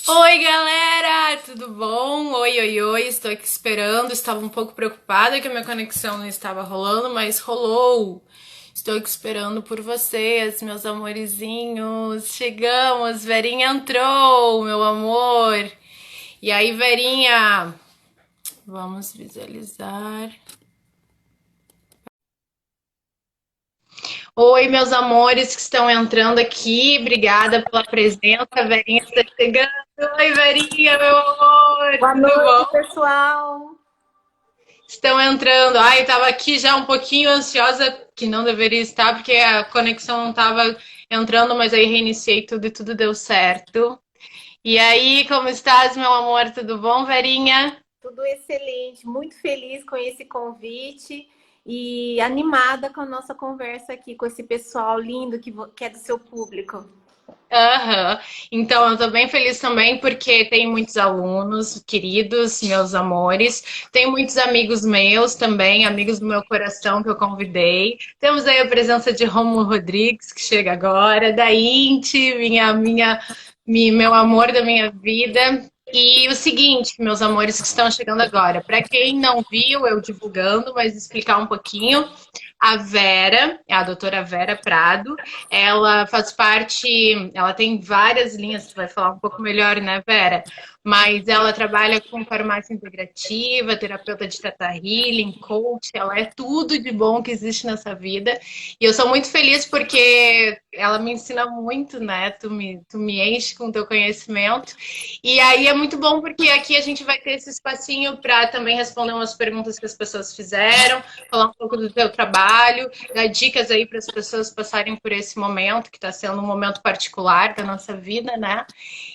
Oi, galera! Tudo bom? Oi, oi, oi. Estou aqui esperando. Estava um pouco preocupada que a minha conexão não estava rolando, mas rolou. Estou aqui esperando por vocês, meus amorizinhos. Chegamos, Verinha entrou, meu amor. E aí, Verinha? Vamos visualizar. Oi, meus amores que estão entrando aqui. Obrigada pela presença. Verinha está chegando. Oi, Verinha, meu amor. Boa Tudo noite, bom? pessoal. Estão entrando. Ai, estava aqui já um pouquinho ansiosa, que não deveria estar, porque a conexão não estava entrando, mas aí reiniciei tudo e tudo deu certo. E aí, como estás, meu amor? Tudo bom, Verinha? Tudo excelente, muito feliz com esse convite e animada com a nossa conversa aqui com esse pessoal lindo que é do seu público. Aham. Então, eu tô bem feliz também porque tem muitos alunos queridos, meus amores. Tem muitos amigos meus também, amigos do meu coração que eu convidei. Temos aí a presença de Rômulo Rodrigues, que chega agora, da Inti, meu amor da minha vida. E o seguinte, meus amores que estão chegando agora, para quem não viu eu divulgando, mas explicar um pouquinho. A Vera, a doutora Vera Prado, ela faz parte, ela tem várias linhas, você vai falar um pouco melhor, né, Vera? Mas ela trabalha com farmácia integrativa, terapeuta de Teta Healing, coach, ela é tudo de bom que existe nessa vida. E eu sou muito feliz porque ela me ensina muito, né? Tu me enche com teu conhecimento. E aí é muito bom porque aqui a gente vai ter esse espacinho para também responder umas perguntas que as pessoas fizeram, falar um pouco do teu trabalho, dar dicas aí para as pessoas passarem por esse momento, que está sendo um momento particular da nossa vida, né?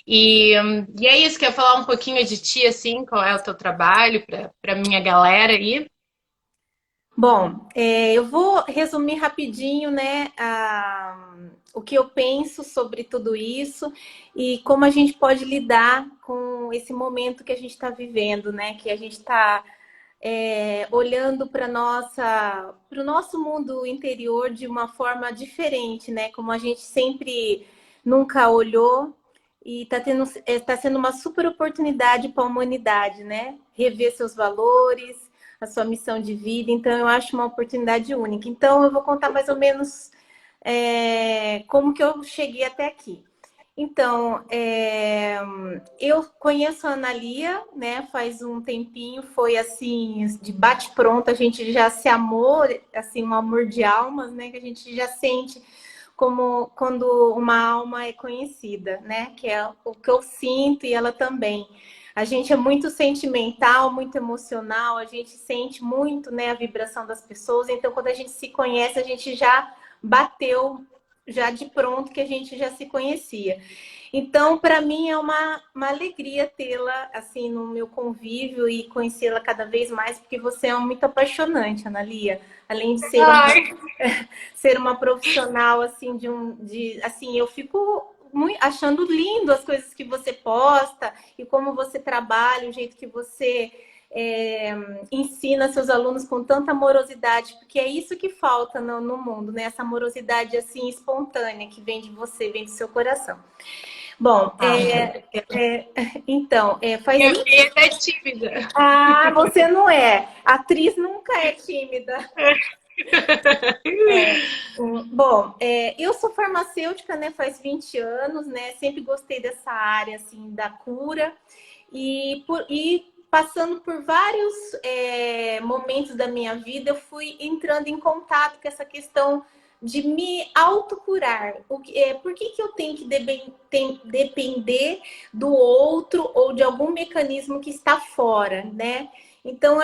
E é isso, quer falar um pouquinho de ti, assim, qual é o teu trabalho para minha galera aí? Bom, eu vou resumir rapidinho, né, o que eu penso sobre tudo isso e como a gente pode lidar com esse momento que a gente está vivendo, né, que a gente está olhando para o nosso mundo interior de uma forma diferente, né? Como a gente sempre nunca olhou e tá sendo uma super oportunidade para a humanidade, né? Rever seus valores, a sua missão de vida. Então, eu acho uma oportunidade única. Então, eu vou contar mais ou menos como que eu cheguei até aqui. Então, eu conheço a Analia, né? Faz um tempinho, foi assim, de bate-pronto, a gente já se amou, assim, um amor de almas, né? Que a gente já sente como quando uma alma é conhecida, né? Que é o que eu sinto e ela também. A gente é muito sentimental, muito emocional, a gente sente muito, né, a vibração das pessoas. Então, quando a gente se conhece, a gente já bateu já de pronto que a gente já se conhecia. Então, para mim é uma alegria tê-la assim no meu convívio e conhecê-la cada vez mais, porque você é muito apaixonante, Analia. Além de Ai, ser uma profissional assim assim, eu fico achando lindo as coisas que você posta e como você trabalha, o jeito que você é, ensina seus alunos com tanta amorosidade, porque é isso que falta no mundo, né? Essa amorosidade assim espontânea que vem de você, vem do seu coração. Bom, ai, então, faz minha 20. filha é tímida. Ah, você não é. Atriz nunca é tímida. Bom, eu sou farmacêutica, né, faz 20 anos, né, sempre gostei dessa área, assim, da cura e passando por vários momentos da minha vida, eu fui entrando em contato com essa questão de me autocurar. Por que eu tenho que depender do outro ou de algum mecanismo que está fora, né? Então,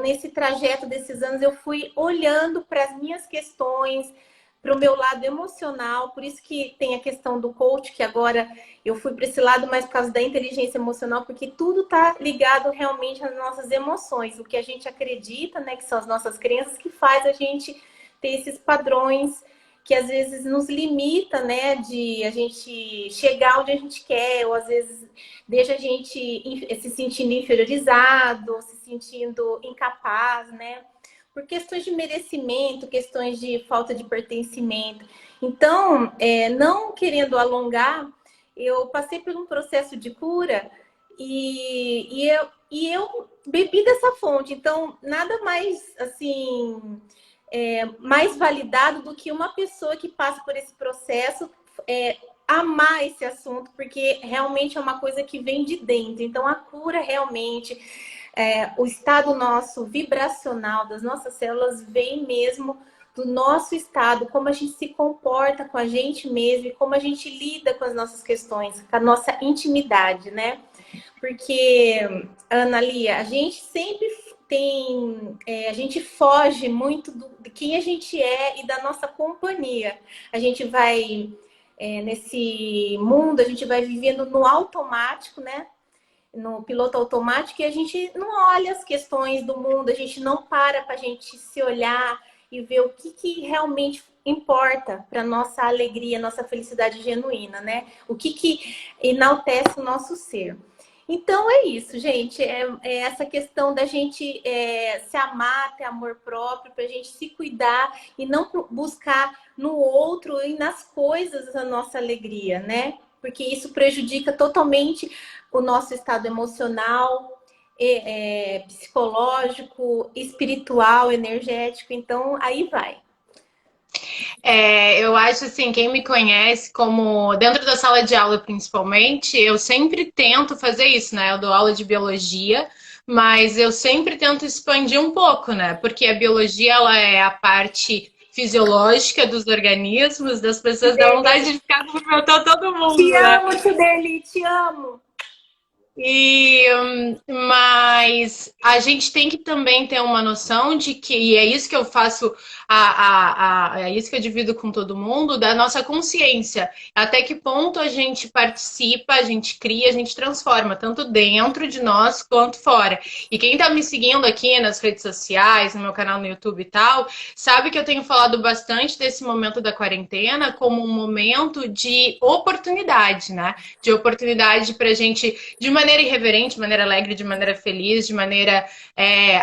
nesse trajeto desses anos, eu fui olhando para as minhas questões, para o meu lado emocional, por isso que tem a questão do coach, que agora eu fui para esse lado mais por causa da inteligência emocional, porque tudo está ligado realmente às nossas emoções, o que a gente acredita, né, que são as nossas crenças, que faz a gente ter esses padrões que às vezes nos limita, né, de a gente chegar onde a gente quer, ou às vezes deixa a gente se sentindo inferiorizado, se sentindo incapaz, né? Por questões de merecimento, questões de falta de pertencimento. Então, não querendo alongar, eu passei por um processo de cura e eu bebi dessa fonte. Então, nada mais, assim, mais validado do que uma pessoa que passa por esse processo amar esse assunto, porque realmente é uma coisa que vem de dentro. Então, a cura realmente, o estado nosso vibracional das nossas células vem mesmo do nosso estado, como a gente se comporta com a gente mesmo e como a gente lida com as nossas questões, com a nossa intimidade, né? Porque, Ana Lia, a gente sempre a gente foge muito de quem a gente é e da nossa companhia. A gente vai, nesse mundo, a gente vai vivendo no automático, né? No piloto automático, e a gente não olha as questões do mundo, a gente não para a gente se olhar e ver o que realmente importa para nossa alegria, nossa felicidade genuína, né? O que enaltece o nosso ser. Então é isso, gente. É essa questão da gente se amar, ter amor próprio, para a gente se cuidar e não buscar no outro e nas coisas a nossa alegria, né? Porque isso prejudica totalmente o nosso estado emocional, psicológico, espiritual, energético. Então, aí vai. Eu acho assim, quem me conhece como dentro da sala de aula principalmente, eu sempre tento fazer isso, né? Eu dou aula de biologia, mas eu sempre tento expandir um pouco, né? Porque a biologia ela é a parte fisiológica dos organismos, das pessoas, dá vontade de ficar cumprimentando todo mundo, Te né? amo, Sudeli, te amo. Mas a gente tem que também ter uma noção de que, e é isso que eu faço, é isso que eu divido com todo mundo, da nossa consciência. Até que ponto a gente participa, a gente cria, a gente transforma, tanto dentro de nós quanto fora. E quem tá me seguindo aqui nas redes sociais, no meu canal no YouTube e tal, sabe que eu tenho falado bastante desse momento da quarentena como um momento de oportunidade, né? De oportunidade pra gente, de maneira irreverente, de maneira alegre, de maneira feliz, de maneira,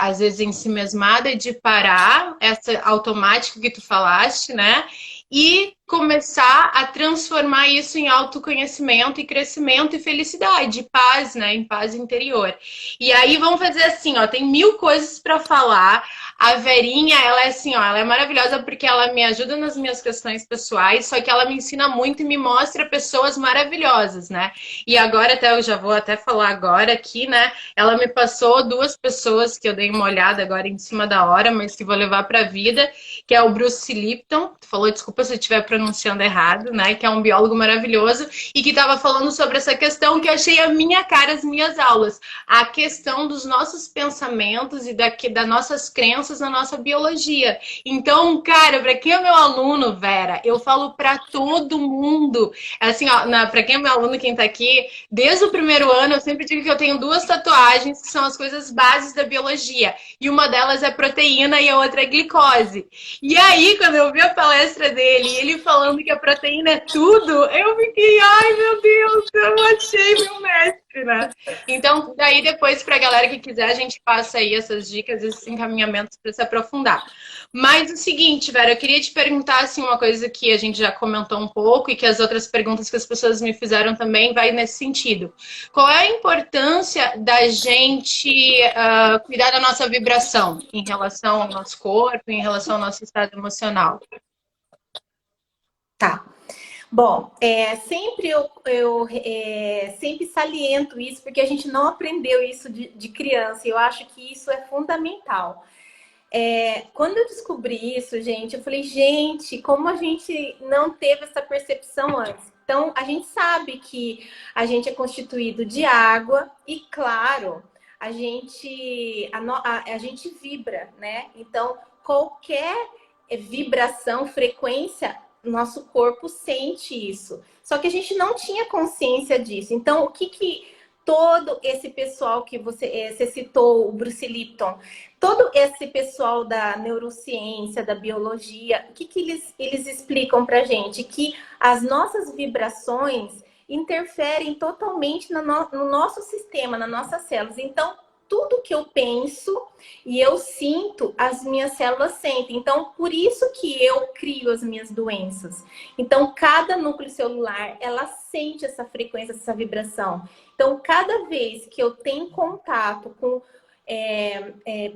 às vezes, ensimesmada, de parar essa automática que tu falaste, né? E começar a transformar isso em autoconhecimento e crescimento e felicidade, paz, né? Em paz interior. E aí vamos fazer assim, ó, tem 1000 coisas para falar. A Verinha, ela é assim, ó, ela é maravilhosa porque ela me ajuda nas minhas questões pessoais, só que ela me ensina muito e me mostra pessoas maravilhosas, né? E agora até eu já vou até falar agora aqui, né? Ela me passou 2 pessoas que eu dei uma olhada agora em cima da hora, mas que vou levar para a vida, que é o Bruce Lipton. Tu falou, desculpa se eu estiver pronunciando errado, né? Que é um biólogo maravilhoso e que estava falando sobre essa questão que eu achei a minha cara as minhas aulas, a questão dos nossos pensamentos e das nossas crenças na nossa biologia. Então, cara, para quem é meu aluno, Vera, eu falo para todo mundo, assim, ó, para quem é meu aluno, quem tá aqui, desde o primeiro ano eu sempre digo que eu tenho 2 tatuagens que são as coisas bases da biologia. E uma delas é proteína e a outra é glicose. E aí, quando eu vi a palestra dele, ele falando que a proteína é tudo, eu fiquei, ai meu Deus, eu achei meu mestre, né? Então, daí depois, pra galera que quiser, a gente passa aí essas dicas, esses encaminhamentos para se aprofundar. Mas o seguinte, Vera, eu queria te perguntar assim, uma coisa que a gente já comentou um pouco e que as outras perguntas que as pessoas me fizeram também vai nesse sentido. Qual é a importância da gente cuidar da nossa vibração em relação ao nosso corpo, em relação ao nosso estado emocional? Tá. Bom, sempre eu sempre saliento isso, porque a gente não aprendeu isso de criança, e eu acho que isso é fundamental. Quando eu descobri isso, gente, eu falei, gente, como a gente não teve essa percepção antes? Então, a gente sabe que a gente é constituído de água e, claro, a gente vibra, né? Então, qualquer vibração, frequência, nosso corpo sente isso. Só que a gente não tinha consciência disso. Então, o que todo esse pessoal que você citou, o Bruce Lipton, todo esse pessoal da neurociência, da biologia, o que eles explicam pra gente? Que as nossas vibrações interferem totalmente no nosso sistema, nas nossas células. Então, tudo que eu penso e eu sinto, as minhas células sentem. Então, por isso que eu crio as minhas doenças. Então, cada núcleo celular, ela sente essa frequência, essa vibração. Então, cada vez que eu tenho contato com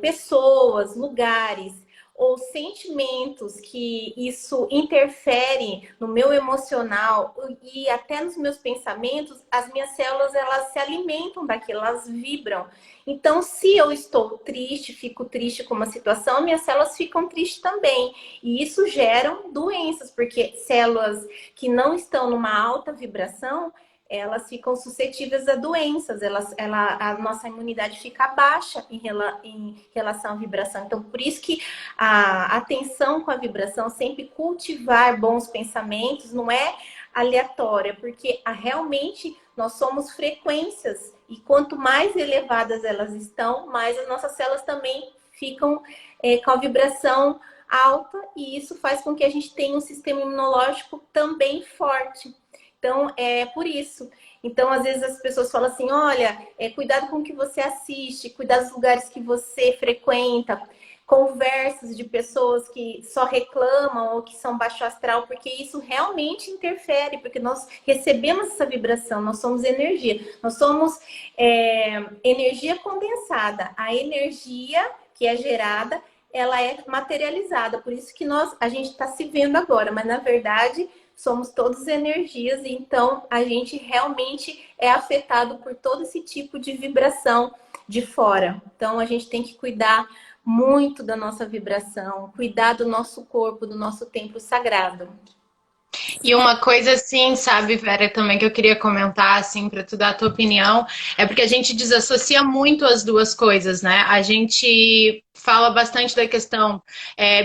pessoas, lugares ou sentimentos que isso interfere no meu emocional e até nos meus pensamentos, as minhas células, elas se alimentam daquilo, elas vibram. Então, se eu estou triste, fico triste com uma situação, minhas células ficam tristes também. E isso gera doenças, porque células que não estão numa alta vibração, elas ficam suscetíveis a doenças, a nossa imunidade fica baixa em relação à vibração. Então, por isso que a atenção com a vibração, sempre cultivar bons pensamentos, não é aleatória, porque realmente nós somos frequências, e quanto mais elevadas elas estão, mais as nossas células também ficam com a vibração alta, e isso faz com que a gente tenha um sistema imunológico também forte. Então, é por isso. Então, às vezes as pessoas falam assim, olha, cuidado com o que você assiste, cuidado dos lugares que você frequenta, conversas de pessoas que só reclamam ou que são baixo astral, porque isso realmente interfere, porque nós recebemos essa vibração, nós somos energia. Nós somos energia condensada. A energia que é gerada, ela é materializada. Por isso que a gente está se vendo agora, mas na verdade somos todos energias, e então a gente realmente é afetado por todo esse tipo de vibração de fora. Então a gente tem que cuidar muito da nossa vibração, cuidar do nosso corpo, do nosso templo sagrado. E uma coisa assim, sabe, Vera, também que eu queria comentar, assim, para tu dar a tua opinião, é porque a gente desassocia muito as duas coisas, né? A gente fala bastante da questão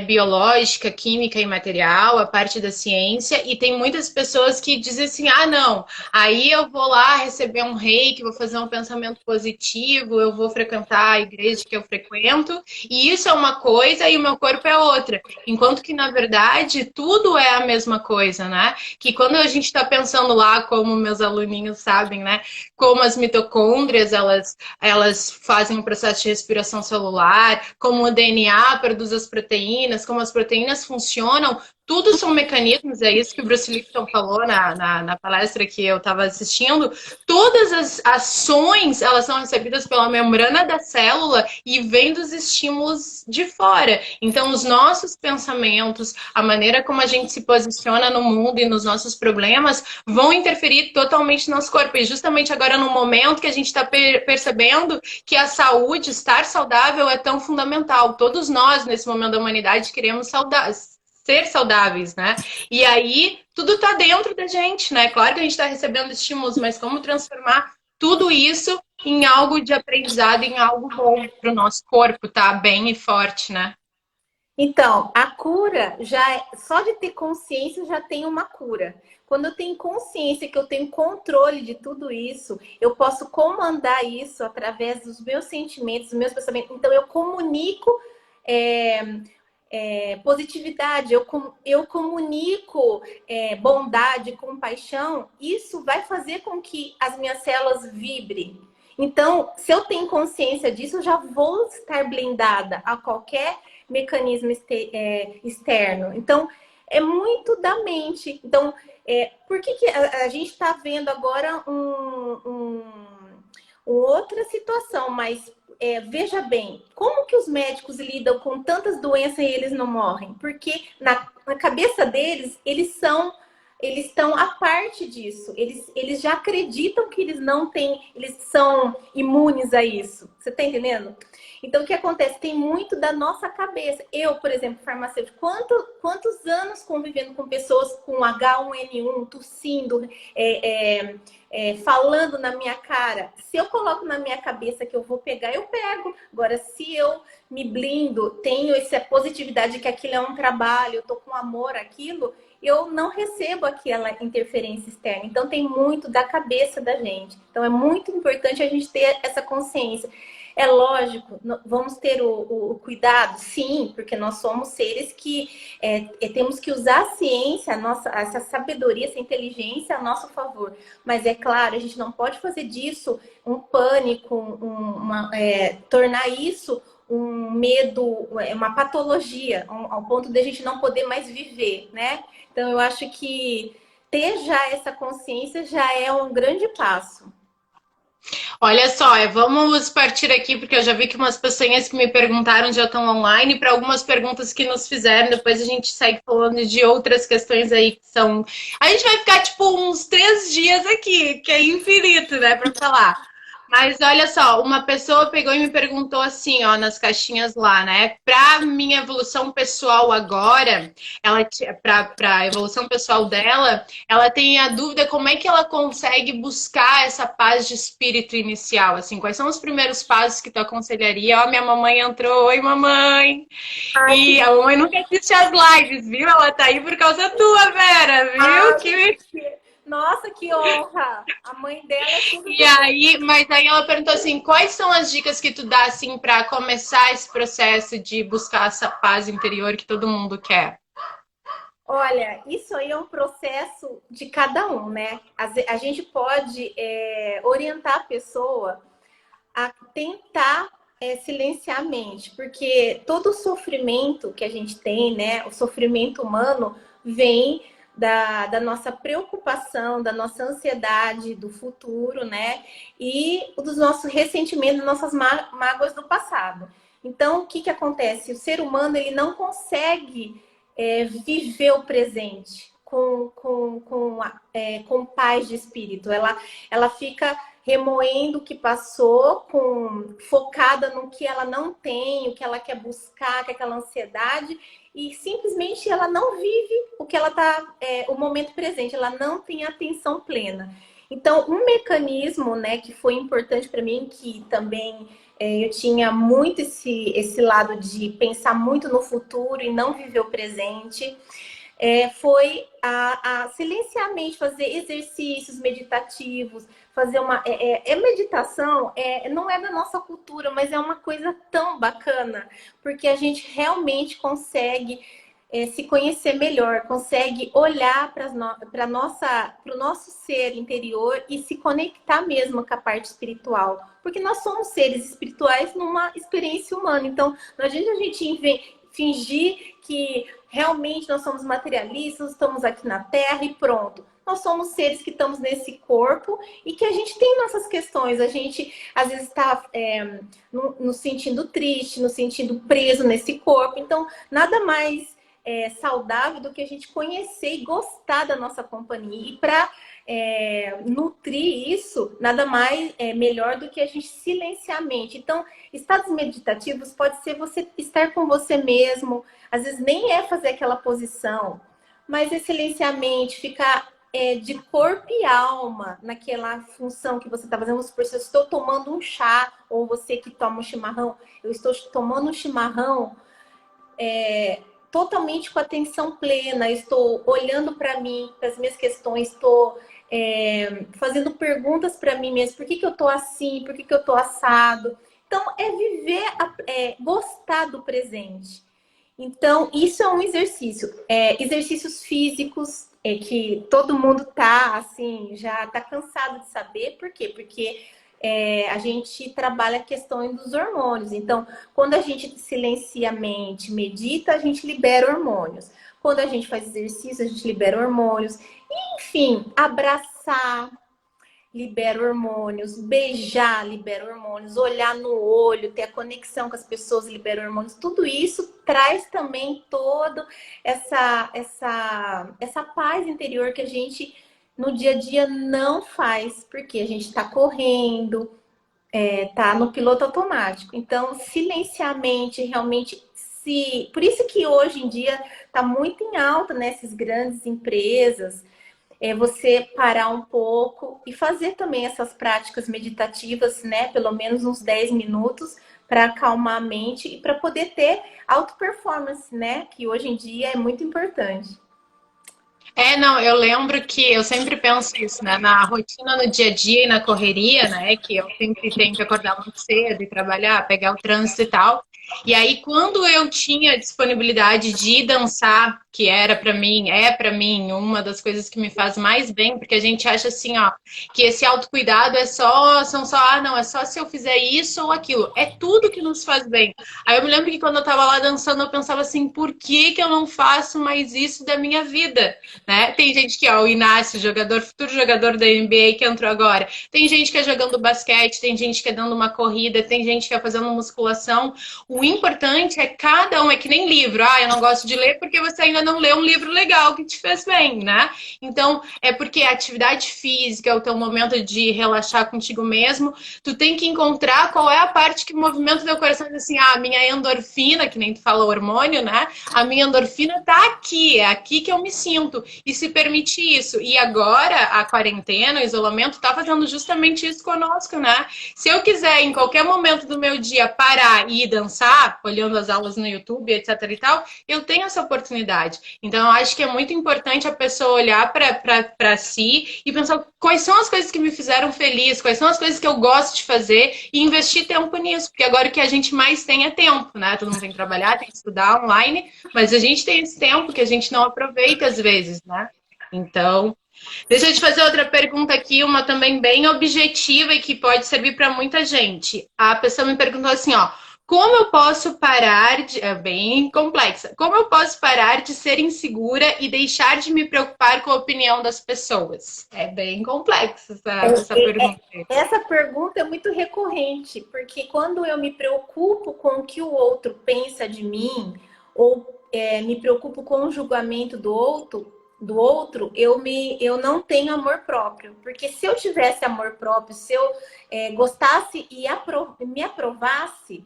biológica, química e material, a parte da ciência, e tem muitas pessoas que dizem assim, ah, não, aí eu vou lá receber um reiki, vou fazer um pensamento positivo, eu vou frequentar a igreja que eu frequento, e isso é uma coisa e o meu corpo é outra. Enquanto que, na verdade, tudo é a mesma coisa, né? Que quando a gente está pensando lá, como meus aluninhos sabem, né? Como as mitocôndrias, elas fazem um processo de respiração celular, como o DNA produz as proteínas, como as proteínas funcionam, tudo são mecanismos, é isso que o Bruce Lipton falou na palestra que eu estava assistindo. Todas as ações, elas são recebidas pela membrana da célula e vêm dos estímulos de fora. Então, os nossos pensamentos, a maneira como a gente se posiciona no mundo e nos nossos problemas, vão interferir totalmente no nosso corpo. E justamente agora, no momento que a gente está percebendo que a saúde, estar saudável é tão fundamental. Todos nós, nesse momento da humanidade, queremos ser saudáveis, né? E aí, tudo tá dentro da gente, né? Claro que a gente está recebendo estímulos, mas como transformar tudo isso em algo de aprendizado, em algo bom para o nosso corpo, tá bem e forte, né? Então, a cura só de ter consciência já tem uma cura. Quando eu tenho consciência que eu tenho controle de tudo isso, eu posso comandar isso através dos meus sentimentos, dos meus pensamentos. Então, eu comunico positividade, eu comunico bondade, compaixão. Isso vai fazer com que as minhas células vibrem. Então, se eu tenho consciência disso, eu já vou estar blindada a qualquer mecanismo externo. Então, é muito da mente. Então, por que a gente está vendo agora outra situação? Mas veja bem, como que os médicos lidam com tantas doenças e eles não morrem? Porque na cabeça deles, eles estão à parte disso. Eles já acreditam que eles são imunes a isso. Você está entendendo? Então, o que acontece? Tem muito da nossa cabeça. Eu, por exemplo, farmacêutico, quantos anos convivendo com pessoas com H1N1, tossindo, falando na minha cara. Se eu coloco na minha cabeça que eu vou pegar, eu pego. Agora, se eu me blindo, tenho essa positividade que aquilo é um trabalho, eu tô com amor àquilo, eu não recebo aquela interferência externa. Então, tem muito da cabeça da gente. Então, é muito importante a gente ter essa consciência. É lógico, vamos ter o cuidado, sim, porque nós somos seres que temos que usar a ciência, essa sabedoria, essa inteligência a nosso favor. Mas é claro, a gente não pode fazer disso um pânico, tornar isso um medo, uma patologia, ao ponto de a gente não poder mais viver, né? Então, eu acho que ter já essa consciência já é um grande passo. Olha só, vamos partir aqui, porque eu já vi que umas pessoas que me perguntaram já estão online, para algumas perguntas que nos fizeram, depois a gente segue falando de outras questões aí que são. A gente vai ficar tipo uns 3 dias aqui, que é infinito, né, para falar. Mas olha só, uma pessoa pegou e me perguntou assim, ó, nas caixinhas lá, né? Para minha evolução pessoal agora, ela para a evolução pessoal dela, ela tem a dúvida como é que ela consegue buscar essa paz de espírito inicial, assim, quais são os primeiros passos que tu aconselharia? Ó, minha mamãe entrou, oi mamãe! Ai, E a mamãe nunca assiste as lives, viu? Ela tá aí por causa tua, Vera, viu? nossa, que honra! A mãe dela é tudo E de bom. aí, mas aí ela perguntou assim, quais são as dicas que tu dá assim para começar esse processo de buscar essa paz interior que todo mundo quer? Olha, isso aí é um processo de cada um, né? A gente pode orientar a pessoa a tentar silenciar a mente, porque todo o sofrimento que a gente tem, né? O sofrimento humano vem da nossa preocupação, da nossa ansiedade do futuro, né? E dos nossos ressentimentos, das nossas mágoas do passado. Então, o que que acontece? O ser humano, ele não consegue viver o presente com paz de espírito. Ela fica remoendo o que passou, focada no que ela não tem, o que ela quer buscar, com aquela ansiedade, e simplesmente ela não vive o que ela tá, o momento presente, ela não tem atenção plena. Então, um mecanismo, né, que foi importante para mim, que também eu tinha muito esse lado de pensar muito no futuro e não viver o presente, foi a silenciar a mente, fazer exercícios meditativos, fazer uma meditação, não é da nossa cultura, mas é uma coisa tão bacana, porque a gente realmente consegue se conhecer melhor, consegue olhar para o nosso ser interior e se conectar mesmo com a parte espiritual, porque nós somos seres espirituais numa experiência humana, então não adianta a gente fingir que realmente nós somos materialistas, estamos aqui na Terra e pronto. Nós somos seres que estamos nesse corpo e que a gente tem nossas questões. A gente, às vezes, está nos sentindo triste, nos sentindo preso nesse corpo. Então, nada mais saudável do que a gente conhecer e gostar da nossa companhia. E para nutrir isso, nada mais melhor do que a gente silenciar a mente. Então, estados meditativos pode ser você estar com você mesmo, às vezes nem é fazer aquela posição, mas é silenciar a mente, ficar de corpo e alma naquela função que você está fazendo. Vamos supor, se eu estou tomando um chá, ou você que toma um chimarrão, eu estou tomando um chimarrão totalmente com atenção plena, estou olhando para mim, para as minhas questões, estou fazendo perguntas para mim mesmo, por que que eu estou assim, por que que eu estou assado? Então, viver, gostar do presente. Então, isso é um exercício. Exercícios físicos, que todo mundo tá, assim, já tá cansado de saber. Por quê? Porque a gente trabalha a questão dos hormônios. Então, quando a gente silencia a mente, medita, a gente libera hormônios. Quando a gente faz exercício, a gente libera hormônios. Enfim, abraçar libera hormônios, beijar libera hormônios, olhar no olho, ter a conexão com as pessoas libera hormônios. Tudo isso traz também toda essa paz interior que a gente no dia a dia não faz, porque a gente está correndo, tá no piloto automático. Então, silenciar a mente, realmente se... Por isso que hoje em dia está muito em alta nessas grandes empresas, você parar um pouco e fazer também essas práticas meditativas, né? Pelo menos uns 10 minutos para acalmar a mente e para poder ter auto performance, né? Que hoje em dia é muito importante. Não, eu lembro que eu sempre penso isso, né? Na rotina, no dia a dia e na correria, né? Que eu sempre tenho que acordar muito cedo e trabalhar, pegar o trânsito e tal. E aí, quando eu tinha disponibilidade de dançar, que era para mim, é para mim uma das coisas que me faz mais bem, porque a gente acha assim, ó, que esse autocuidado não, é só se eu fizer isso ou aquilo. É tudo que nos faz bem. Aí eu me lembro que quando eu tava lá dançando, eu pensava assim, por que que eu não faço mais isso da minha vida? Né? Tem gente que, ó, o Inácio, futuro jogador da NBA que entrou agora. Tem gente que é jogando basquete, tem gente que é dando uma corrida, tem gente que é fazendo musculação. O importante é cada um, é que nem livro. Ah, eu não gosto de ler porque você ainda não leu um livro legal que te fez bem, né? Então, é porque a atividade física, o teu momento de relaxar contigo mesmo, tu tem que encontrar qual é a parte que movimenta o teu coração e diz assim, ah, a minha endorfina, que nem tu falou, hormônio, né? A minha endorfina tá aqui, é aqui que eu me sinto. E se permitir isso. E agora, a quarentena, o isolamento, tá fazendo justamente isso conosco, né? Se eu quiser, em qualquer momento do meu dia, parar e ir dançar, olhando as aulas no YouTube, etc e tal, eu tenho essa oportunidade. Então, eu acho que é muito importante a pessoa olhar para si e pensar quais são as coisas que me fizeram feliz, quais são as coisas que eu gosto de fazer e investir tempo nisso, porque agora o que a gente mais tem é tempo, né? Todo mundo tem que trabalhar, tem que estudar online, mas a gente tem esse tempo que a gente não aproveita às vezes, né? Então, deixa eu te fazer outra pergunta aqui, uma também bem objetiva e que pode servir para muita gente. A pessoa me perguntou assim, ó, como eu posso parar de... É bem complexa. Como eu posso parar de ser insegura e deixar de me preocupar com a opinião das pessoas? É bem complexa essa pergunta. Essa pergunta é muito recorrente, porque quando eu me preocupo com o que o outro pensa de mim, ou me preocupo com o julgamento do outro, eu não tenho amor próprio. Porque se eu tivesse amor próprio, se eu gostasse e me aprovasse,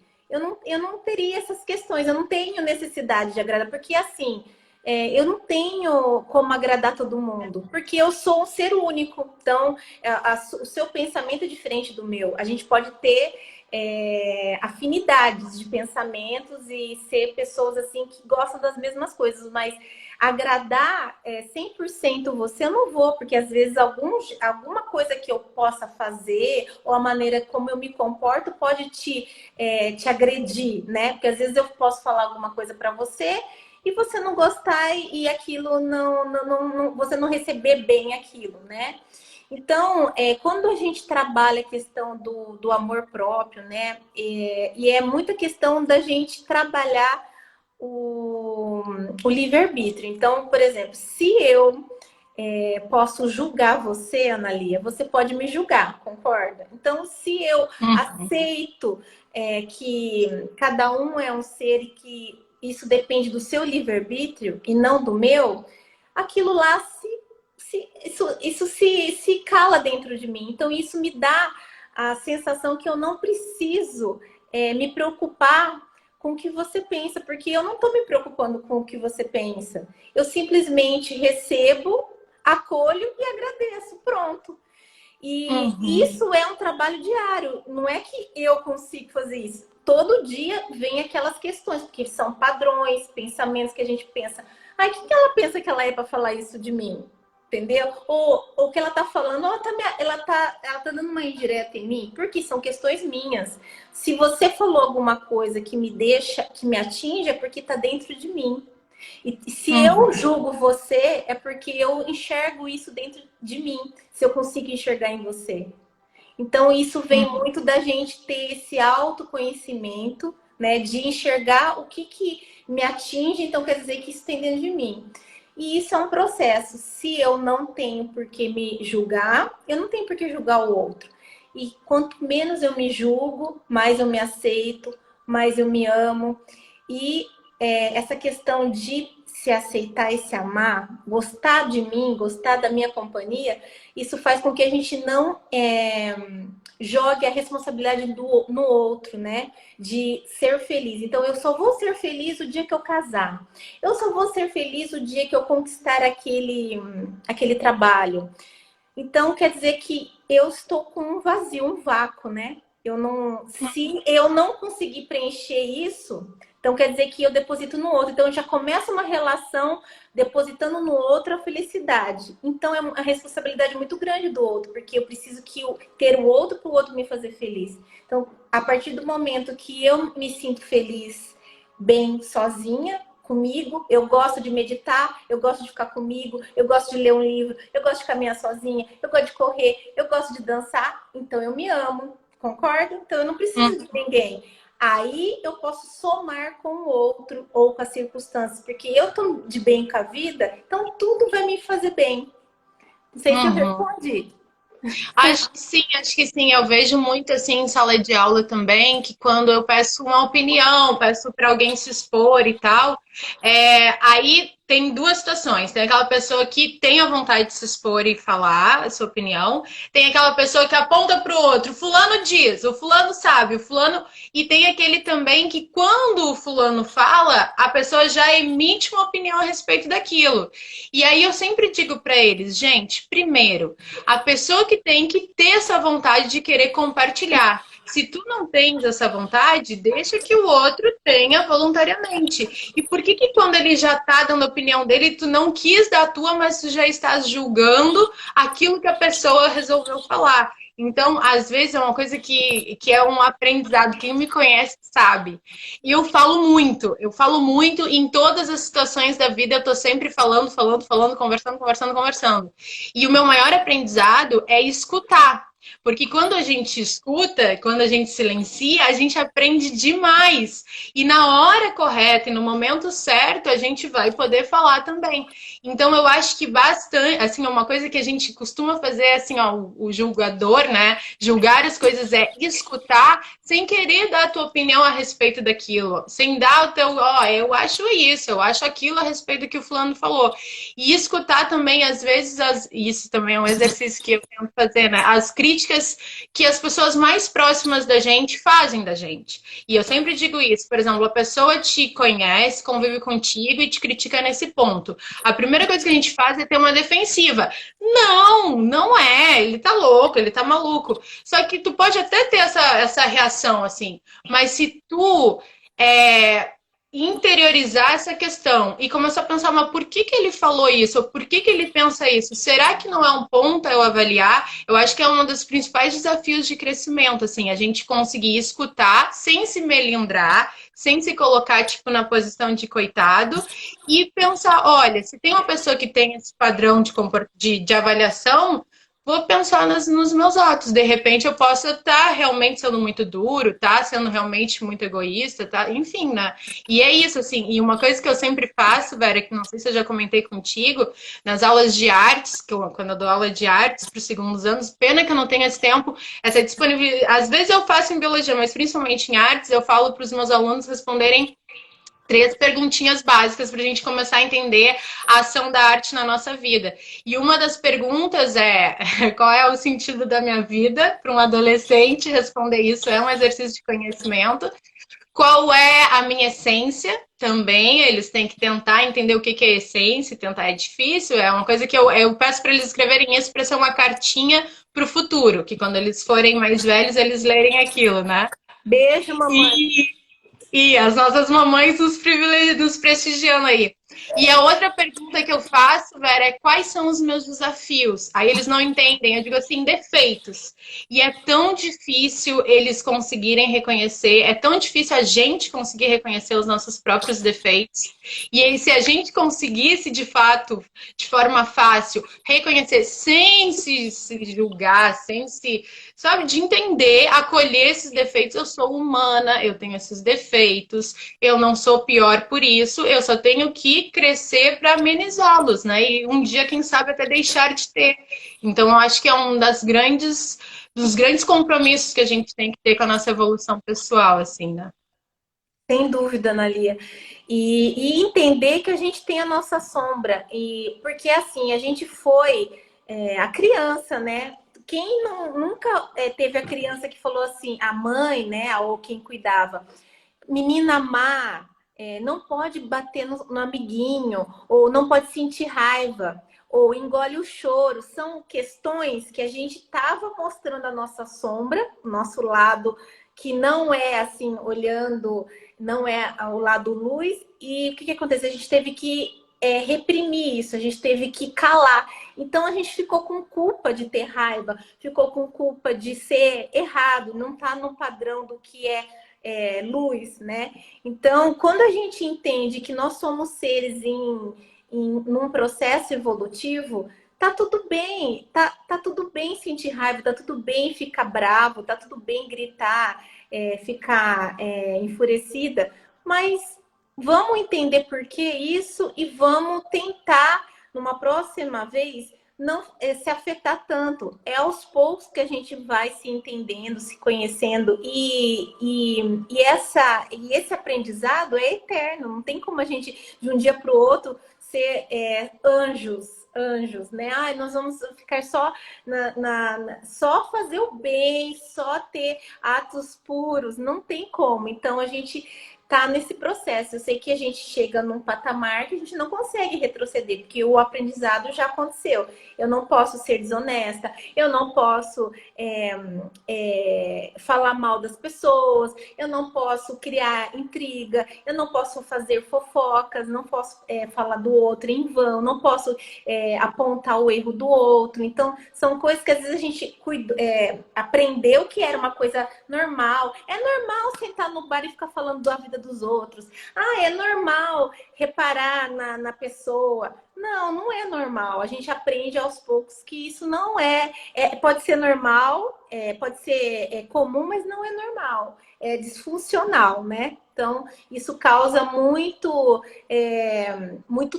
eu não teria essas questões, eu não tenho necessidade de agradar, porque assim, eu não tenho como agradar todo mundo, porque eu sou um ser único. Então, o seu pensamento é diferente do meu. A gente pode ter afinidades de pensamentos e ser pessoas assim que gostam das mesmas coisas, mas agradar 100% você eu não vou, porque às vezes alguma coisa que eu possa fazer ou a maneira como eu me comporto pode te agredir, né? Porque às vezes eu posso falar alguma coisa para você e você não gostar e aquilo você não receber bem aquilo, né? Então, quando a gente trabalha a questão do amor próprio, né? E é muita questão da gente trabalhar o livre-arbítrio. Então, por exemplo, se eu posso julgar você, Analia, você pode me julgar, concorda? Então, se eu aceito que cada um é um ser e que isso depende do seu livre-arbítrio e não do meu, aquilo lá isso se cala dentro de mim. Então, isso me dá a sensação que eu não preciso me preocupar com o que você pensa, porque eu não estou me preocupando com o que você pensa. Eu simplesmente recebo, acolho e agradeço. Pronto. E isso é um trabalho diário. Não é que eu consigo fazer isso. Todo dia vem aquelas questões, porque são padrões, pensamentos que a gente pensa. Ai, o que ela pensa que ela é para falar isso de mim? Entendeu? Ou o que ela tá falando, ela tá dando uma indireta em mim, porque são questões minhas. Se você falou alguma coisa que me deixa, que me atinge, é porque tá dentro de mim. E se eu julgo você, é porque eu enxergo isso dentro de mim, se eu consigo enxergar em você. Então, isso vem muito da gente ter esse autoconhecimento, né? De enxergar o que me atinge, então quer dizer que isso tem dentro de mim. E isso é um processo. Se eu não tenho por que me julgar, eu não tenho por que julgar o outro. E quanto menos eu me julgo, mais eu me aceito, mais eu me amo. E essa questão de se aceitar e se amar, gostar de mim, gostar da minha companhia, isso faz com que a gente não jogue a responsabilidade no outro, né? De ser feliz. Então, eu só vou ser feliz o dia que eu casar. Eu só vou ser feliz o dia que eu conquistar aquele trabalho. Então, quer dizer que eu estou com um vazio, um vácuo, né? Se eu não conseguir preencher isso, Então quer dizer que eu deposito no outro. Então eu já começo uma relação depositando no outro a felicidade. Então é uma responsabilidade muito grande do outro, porque eu preciso ter o outro para o outro me fazer feliz. Então, a partir do momento que eu me sinto feliz, bem sozinha, comigo, eu gosto de meditar, eu gosto de ficar comigo, eu gosto de ler um livro, eu gosto de caminhar sozinha, eu gosto de correr, eu gosto de dançar, então eu me amo, concorda? Então eu não preciso de ninguém. Aí eu posso somar com o outro ou com as circunstâncias, porque eu tô de bem com a vida, então tudo vai me fazer bem. Não sei se eu Uhum. respondi. Acho que sim. Eu vejo muito assim em sala de aula também, que quando eu peço uma opinião, peço para alguém se expor e tal, aí tem duas situações. Tem aquela pessoa que tem a vontade de se expor e falar a sua opinião, tem aquela pessoa que aponta para o outro, fulano diz, o fulano sabe, o fulano. E tem aquele também que quando o fulano fala, a pessoa já emite uma opinião a respeito daquilo. E aí eu sempre digo para eles, gente, primeiro, a pessoa que tem que ter essa vontade de querer compartilhar. Se tu não tens essa vontade, deixa que o outro tenha voluntariamente. E por que que quando ele já tá dando a opinião dele, tu não quis dar a tua, mas tu já estás julgando aquilo que a pessoa resolveu falar? Então, às vezes é uma coisa que é um aprendizado. Quem me conhece sabe. E eu falo muito em todas as situações da vida, eu tô sempre falando, falando, falando, conversando, conversando, conversando. E o meu maior aprendizado é escutar. Porque quando a gente escuta, quando a gente silencia, a gente aprende demais. E na hora correta e no momento certo, a gente vai poder falar também. Então, eu acho que bastante, assim, uma coisa que a gente costuma fazer, assim, ó, o julgador, né? Julgar as coisas é escutar sem querer dar a tua opinião a respeito daquilo. Sem dar o teu, ó, eu acho isso, eu acho aquilo a respeito do que o fulano falou. E escutar também, às vezes, isso também é um exercício que eu tento fazer, né? As críticas que as pessoas mais próximas da gente fazem da gente. E eu sempre digo isso, por exemplo, a pessoa te conhece, convive contigo e te critica nesse ponto. A primeira coisa que a gente faz é ter uma defensiva. Não, não é. Ele tá louco, ele tá maluco. Só que tu pode até ter essa reação, assim. Mas se tu interiorizar essa questão e começar a pensar, mas por que que ele falou isso? Ou por que que ele pensa isso? Será que não é um ponto a eu avaliar? Eu acho que é um dos principais desafios de crescimento, assim, a gente conseguir escutar sem se melindrar, sem se colocar, tipo, na posição de coitado e pensar, olha, se tem uma pessoa que tem esse padrão de avaliação, vou pensar nos meus atos. De repente eu posso estar realmente sendo muito duro, tá? Sendo realmente muito egoísta, tá? Enfim, né? E é isso, assim. E uma coisa que eu sempre faço, Vera, que não sei se eu já comentei contigo, nas aulas de artes, quando eu dou aula de artes para os segundos anos, pena que eu não tenho esse tempo, essa disponibilidade. Às vezes eu faço em biologia, mas principalmente em artes, eu falo para os meus alunos responderem três perguntinhas básicas para a gente começar a entender a ação da arte na nossa vida. E uma das perguntas é qual é o sentido da minha vida? Para um adolescente responder isso é um exercício de conhecimento. Qual é a minha essência? Também eles têm que tentar entender o que é essência, tentar é difícil, é uma coisa que eu peço para eles escreverem isso para ser uma cartinha para o futuro, que quando eles forem mais velhos, eles lerem aquilo, né? Beijo, mamãe. E as nossas mamães nos prestigiando aí. E a outra pergunta que eu faço, Vera, é quais são os meus desafios? Aí eles não entendem, eu digo assim, defeitos. E é tão difícil eles conseguirem reconhecer, é tão difícil a gente conseguir reconhecer os nossos próprios defeitos. E aí, se a gente conseguisse, de fato, de forma fácil, reconhecer sem se julgar, sem se sabe, de entender, acolher esses defeitos. Eu sou humana, eu tenho esses defeitos, eu não sou pior por isso, eu só tenho que crescer para amenizá-los, né? E um dia, quem sabe, até deixar de ter. Então, eu acho que é um dos grandes compromissos que a gente tem que ter com a nossa evolução pessoal, assim, né? Sem dúvida, Analia. E entender que a gente tem a nossa sombra. E porque assim, a gente foi a criança, né? Quem nunca teve a criança que falou assim, a mãe, né? Ou quem cuidava, menina má, não pode bater no amiguinho, ou não pode sentir raiva, ou engole o choro. São questões que a gente estava mostrando a nossa sombra, nosso lado que não é assim, olhando, não é o lado luz. E o que aconteceu? A gente teve que reprimir isso, a gente teve que calar. Então a gente ficou com culpa de ter raiva, ficou com culpa de ser errado, não tá no padrão do que luz, né? Então, quando a gente entende que nós somos seres num processo evolutivo, tá tudo bem, tá tudo bem sentir raiva, tá tudo bem ficar bravo, tá tudo bem gritar, ficar enfurecida, mas vamos entender por que isso e vamos tentar, numa próxima vez, não se afetar tanto. É aos poucos que a gente vai se entendendo, se conhecendo, e esse aprendizado é eterno. Não tem como a gente, de um dia para o outro, ser anjos, né? Ai, nós vamos ficar só só fazer o bem, só ter atos puros. Não tem como. Então a gente tá nesse processo. Eu sei que a gente chega num patamar que a gente não consegue retroceder, porque o aprendizado já aconteceu. Eu não posso ser desonesta, eu não posso falar mal das pessoas, eu não posso criar intriga, eu não posso fazer fofocas, não posso falar do outro em vão, não posso apontar o erro do outro. Então, são coisas que às vezes a gente aprendeu que era uma coisa normal. É normal sentar no bar e ficar falando da vida dos outros. Ah, é normal reparar na pessoa. Não, não é normal. A gente aprende aos poucos que isso não pode ser normal, pode ser comum, mas não é normal. É disfuncional, né? Então, isso causa muito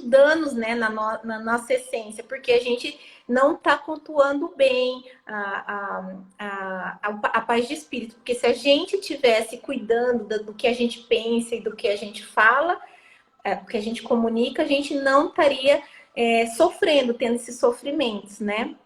danos, né, na nossa essência, porque a gente não está cultuando bem a paz de espírito. Porque se a gente tivesse cuidando do que a gente pensa e do que a gente fala, do que a gente comunica, a gente não estaria sofrendo, tendo esses sofrimentos, né?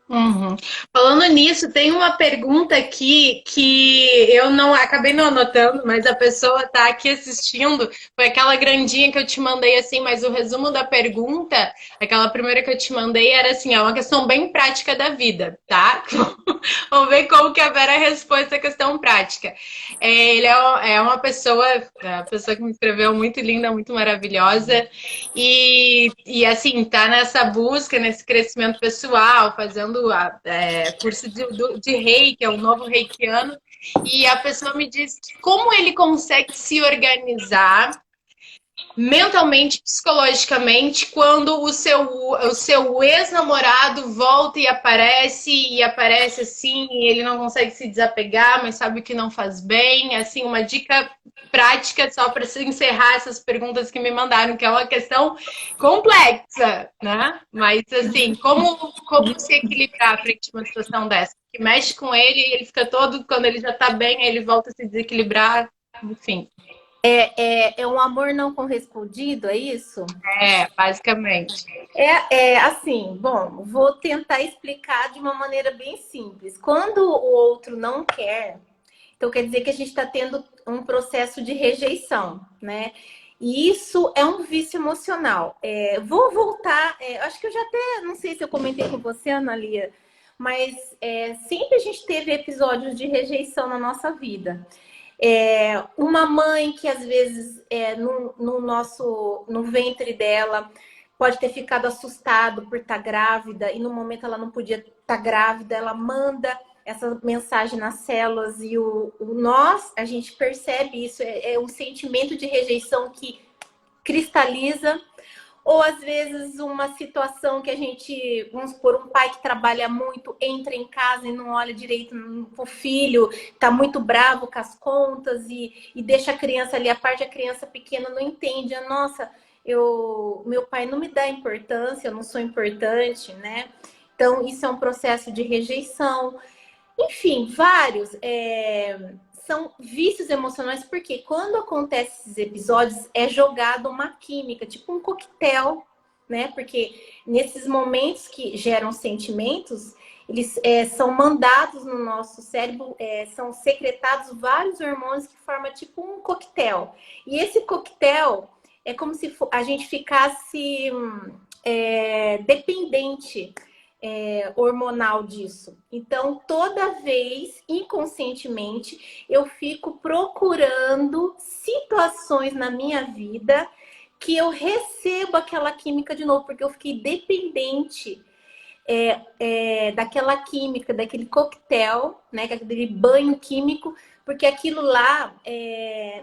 Uhum. Falando nisso, tem uma pergunta aqui que eu não acabei não anotando, mas a pessoa está aqui assistindo. Foi aquela grandinha que eu te mandei assim, mas o resumo da pergunta, aquela primeira que eu te mandei, era assim, é uma questão bem prática da vida, tá? Vamos ver como que a Vera responde essa questão prática. Ele é uma pessoa, a pessoa que me escreveu muito linda, muito maravilhosa. E assim, tá nessa busca, nesse crescimento pessoal, fazendo curso de reiki, é um novo reikiano, e a pessoa me diz que como ele consegue se organizar mentalmente, psicologicamente, quando o seu ex-namorado volta e aparece assim, e ele não consegue se desapegar, mas sabe que não faz bem. Assim, uma dica prática só para encerrar essas perguntas que me mandaram, que é uma questão complexa, né? Mas assim, como se equilibrar frente a uma situação dessa? Que mexe com ele e ele fica todo, quando ele já tá bem, aí ele volta a se desequilibrar, enfim. É um amor não correspondido, é isso? Basicamente. Assim, bom, vou tentar explicar de uma maneira bem simples. Quando o outro não quer, então quer dizer que a gente está tendo um processo de rejeição, né? E isso é um vício emocional. Vou voltar, acho que eu já até, não sei se eu comentei com você, Ana Lia, mas sempre a gente teve episódios de rejeição na nossa vida. Uma mãe que às vezes no ventre dela pode ter ficado assustado por estar grávida e no momento ela não podia estar grávida, ela manda essa mensagem nas células e a gente percebe isso, é um sentimento de rejeição que cristaliza. Ou às vezes uma situação que a gente, vamos supor, um pai que trabalha muito, entra em casa e não olha direito pro filho, tá muito bravo com as contas e deixa a criança ali, a parte da criança pequena não entende. Nossa, meu pai não me dá importância, eu não sou importante, né? Então, isso é um processo de rejeição. Enfim, vários. São vícios emocionais, porque quando acontecem esses episódios, é jogado uma química, tipo um coquetel, né? Porque nesses momentos que geram sentimentos, eles são mandados no nosso cérebro, são secretados vários hormônios que formam tipo um coquetel. E esse coquetel é como se a gente ficasse dependente. hormonal disso. Então, toda vez, inconscientemente, eu fico procurando situações na minha vida que eu recebo aquela química de novo, porque eu fiquei dependente daquela química, daquele coquetel, né, aquele banho químico, porque aquilo lá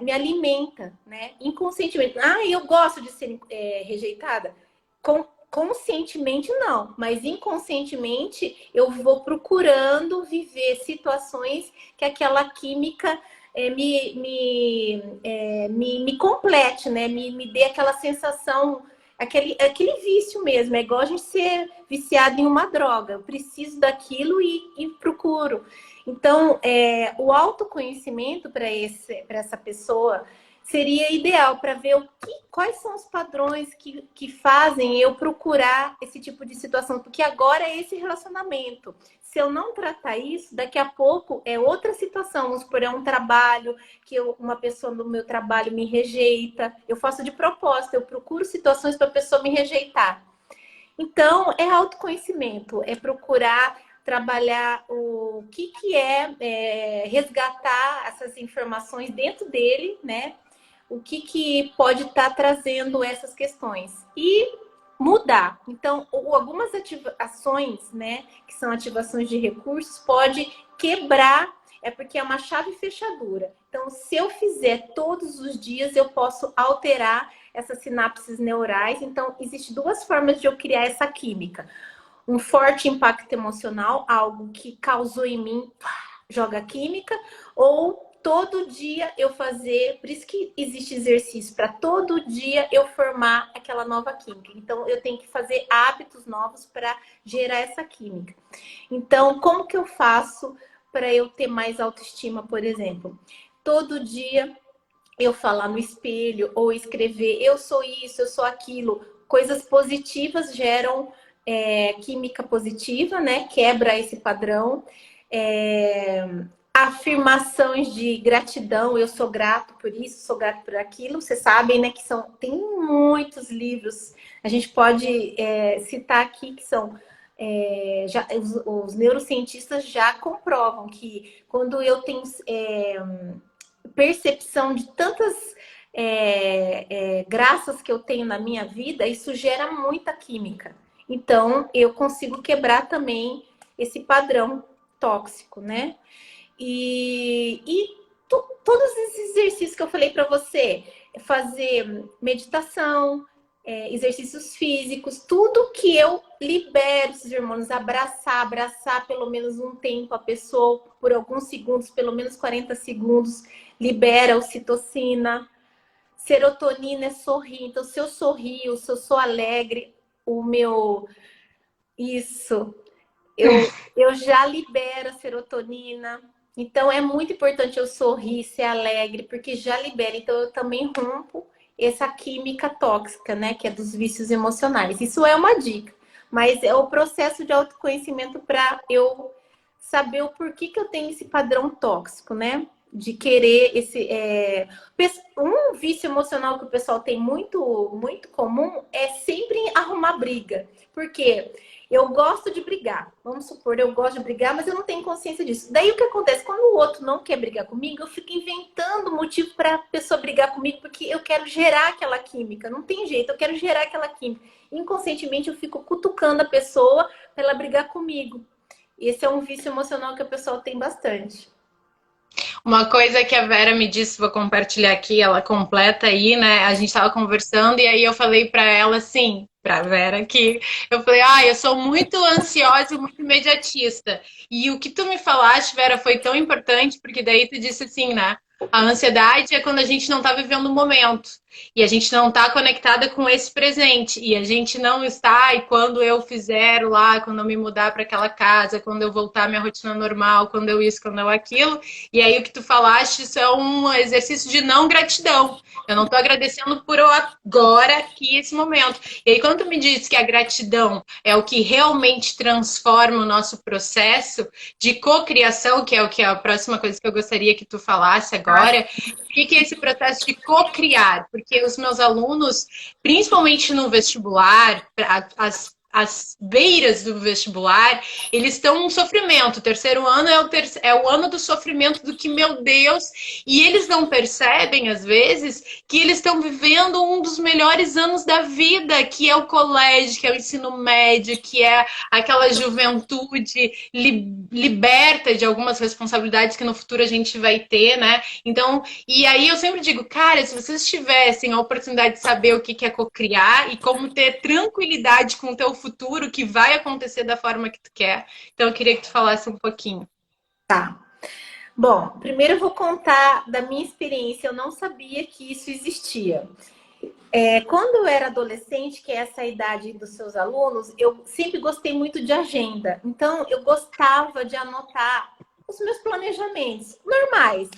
me alimenta, né, inconscientemente. Ah, eu gosto de ser rejeitada? Conscientemente não, mas inconscientemente eu vou procurando viver situações que aquela química me complete, né? Me dê aquela sensação, aquele vício mesmo. É igual a gente ser viciado em uma droga. Eu preciso daquilo e procuro. Então, o autoconhecimento para essa pessoa seria ideal para ver quais são os padrões que fazem eu procurar esse tipo de situação. Porque agora é esse relacionamento. Se eu não tratar isso, daqui a pouco é outra situação. Vamos supor, é um trabalho que uma pessoa no meu trabalho me rejeita. Eu faço de propósito, eu procuro situações para a pessoa me rejeitar. Então, é autoconhecimento, é procurar trabalhar o que resgatar essas informações dentro dele, né? O que pode estar trazendo essas questões. E mudar. Então, algumas ações, né, que são ativações de recursos, pode quebrar, porque é uma chave fechadura. Então, se eu fizer todos os dias, eu posso alterar essas sinapses neurais. Então, existem duas formas de eu criar essa química. Um forte impacto emocional, algo que causou em mim, joga química, ou todo dia eu fazer, por isso que existe exercício, para todo dia eu formar aquela nova química. Então, eu tenho que fazer hábitos novos para gerar essa química. Então, como que eu faço para eu ter mais autoestima, por exemplo? Todo dia eu falar no espelho ou escrever, eu sou isso, eu sou aquilo. Coisas positivas geram química positiva, né? Quebra esse padrão. Afirmações de gratidão, eu sou grato por isso, sou grato por aquilo. Vocês sabem, né, que tem muitos livros. A gente pode citar aqui que são os neurocientistas já comprovam que quando eu tenho percepção de tantas graças que eu tenho na minha vida, isso gera muita química. Então, eu consigo quebrar também esse padrão tóxico, né? Todos esses exercícios que eu falei para você, fazer meditação, exercícios físicos, tudo que eu libero esses hormônios, abraçar pelo menos um tempo a pessoa, por alguns segundos, pelo menos 40 segundos, libera ocitocina. Serotonina é sorrir. Então, se eu sorrio, se eu sou alegre, eu já libero a serotonina. Então, é muito importante eu sorrir, ser alegre, porque já libera. Então, eu também rompo essa química tóxica, né? Que é dos vícios emocionais. Isso é uma dica. Mas é o processo de autoconhecimento para eu saber o porquê que eu tenho esse padrão tóxico, né? De querer um vício emocional que o pessoal tem muito, muito comum é sempre arrumar briga. Por quê? Eu gosto de brigar. Vamos supor, eu gosto de brigar, mas eu não tenho consciência disso. Daí o que acontece? Quando o outro não quer brigar comigo, eu fico inventando motivo para a pessoa brigar comigo, porque eu quero gerar aquela química. Não tem jeito, eu quero gerar aquela química. Inconscientemente eu fico cutucando a pessoa para ela brigar comigo. Esse é um vício emocional que o pessoal tem bastante. Uma coisa que a Vera me disse, vou compartilhar aqui, ela completa aí, né? A gente tava conversando e aí eu falei pra ela assim, pra Vera, que eu falei, eu sou muito ansiosa e muito imediatista. E o que tu me falaste, Vera, foi tão importante, porque daí tu disse assim, né? A ansiedade é quando a gente não tá vivendo o momento. E a gente não tá conectada com esse presente. E a gente não está, e quando eu fizer lá, quando eu me mudar para aquela casa, quando eu voltar à minha rotina normal, quando eu isso, quando eu aquilo. E aí o que tu falaste, isso é um exercício de não gratidão. Eu não tô agradecendo por agora, aqui, esse momento. E aí quando tu me diz que a gratidão é o que realmente transforma o nosso processo de cocriação, que é a próxima coisa que eu gostaria que tu falasse agora, o que é esse processo de cocriar? Porque os meus alunos, principalmente no vestibular, as às beiras do vestibular, eles estão um sofrimento. O terceiro ano é o ano do sofrimento, do que, meu Deus, e eles não percebem, às vezes, que eles estão vivendo um dos melhores anos da vida, que é o colégio, que é o ensino médio, que é aquela juventude liberta de algumas responsabilidades que no futuro a gente vai ter, né? Então, e aí eu sempre digo, cara, se vocês tivessem a oportunidade de saber o que é cocriar e como ter tranquilidade com o teu futuro, que vai acontecer da forma que tu quer. Então eu queria que tu falasse um pouquinho. Tá. Bom, primeiro eu vou contar da minha experiência. Eu não sabia que isso existia. Quando eu era adolescente, que é essa idade dos seus alunos, eu sempre gostei muito de agenda. Então, eu gostava de anotar os meus planejamentos normais.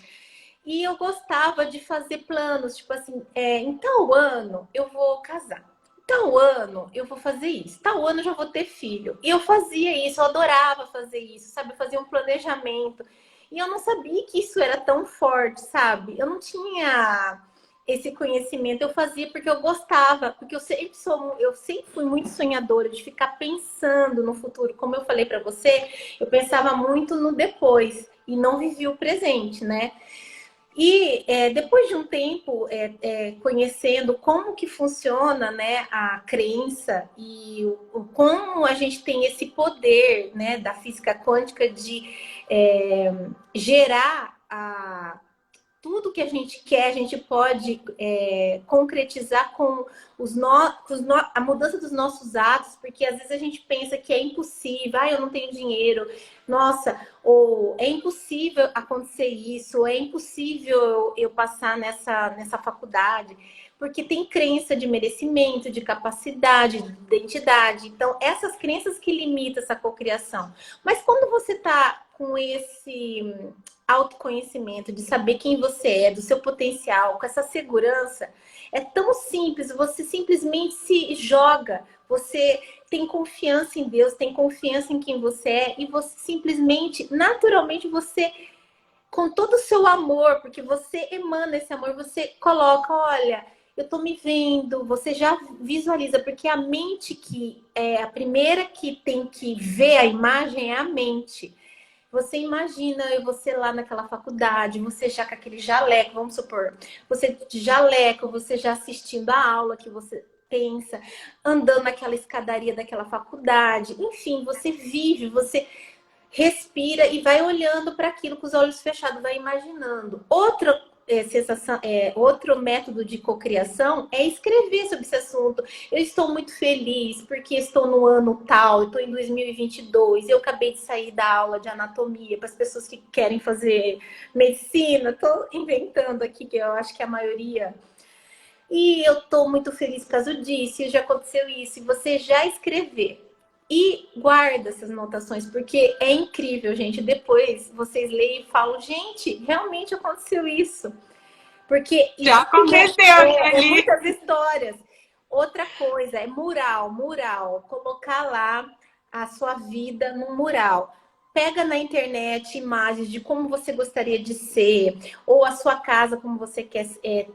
E eu gostava de fazer planos, tipo assim, em tal ano eu vou casar. Em tal ano eu vou fazer isso. Tal ano eu já vou ter filho. E eu fazia isso, eu adorava fazer isso, sabe? Eu fazia um planejamento. E eu não sabia que isso era tão forte, sabe? Eu não tinha esse conhecimento, eu fazia porque eu gostava, porque eu sempre fui muito sonhadora de ficar pensando no futuro. Como eu falei para você, eu pensava muito no depois e não vivia o presente, né? E depois de um tempo conhecendo como que funciona, né, a crença e como a gente tem esse poder, né, da física quântica de gerar tudo que a gente quer, a gente pode concretizar com a mudança dos nossos atos, porque às vezes a gente pensa que é impossível, eu não tenho dinheiro, nossa, ou é impossível acontecer isso, ou é impossível eu passar nessa faculdade, porque tem crença de merecimento, de capacidade, de identidade. Então, essas crenças que limitam essa cocriação. Mas quando você está com esse autoconhecimento, de saber quem você é, do seu potencial, com essa segurança, é tão simples, você simplesmente se joga, você tem confiança em Deus, tem confiança em quem você é, e você simplesmente, naturalmente, você, com todo o seu amor, porque você emana esse amor, você coloca, olha, eu tô me vendo, você já visualiza, porque a mente que é a primeira que tem que ver a imagem é a mente. Você imagina você lá naquela faculdade, você já com aquele jaleco, vamos supor, você de jaleco, você já assistindo a aula que você pensa, andando naquela escadaria daquela faculdade, enfim, você vive, você respira e vai olhando para aquilo com os olhos fechados, vai imaginando. Outra sensação, outro método de cocriação é escrever sobre esse assunto. Eu estou muito feliz porque estou no ano tal, eu estou em 2022, eu acabei de sair da aula de anatomia para as pessoas que querem fazer medicina, estou inventando aqui, que eu acho que a maioria. E eu estou muito feliz por causa disso, já aconteceu isso, e você já escrever. E guarda essas anotações, porque é incrível, gente. Depois vocês leem e falam, gente, realmente aconteceu isso. Porque Já isso aconteceu é ali. muitas histórias. Outra coisa é mural. Colocar lá a sua vida no mural. Pega na internet imagens de como você gostaria de ser, ou a sua casa como você quer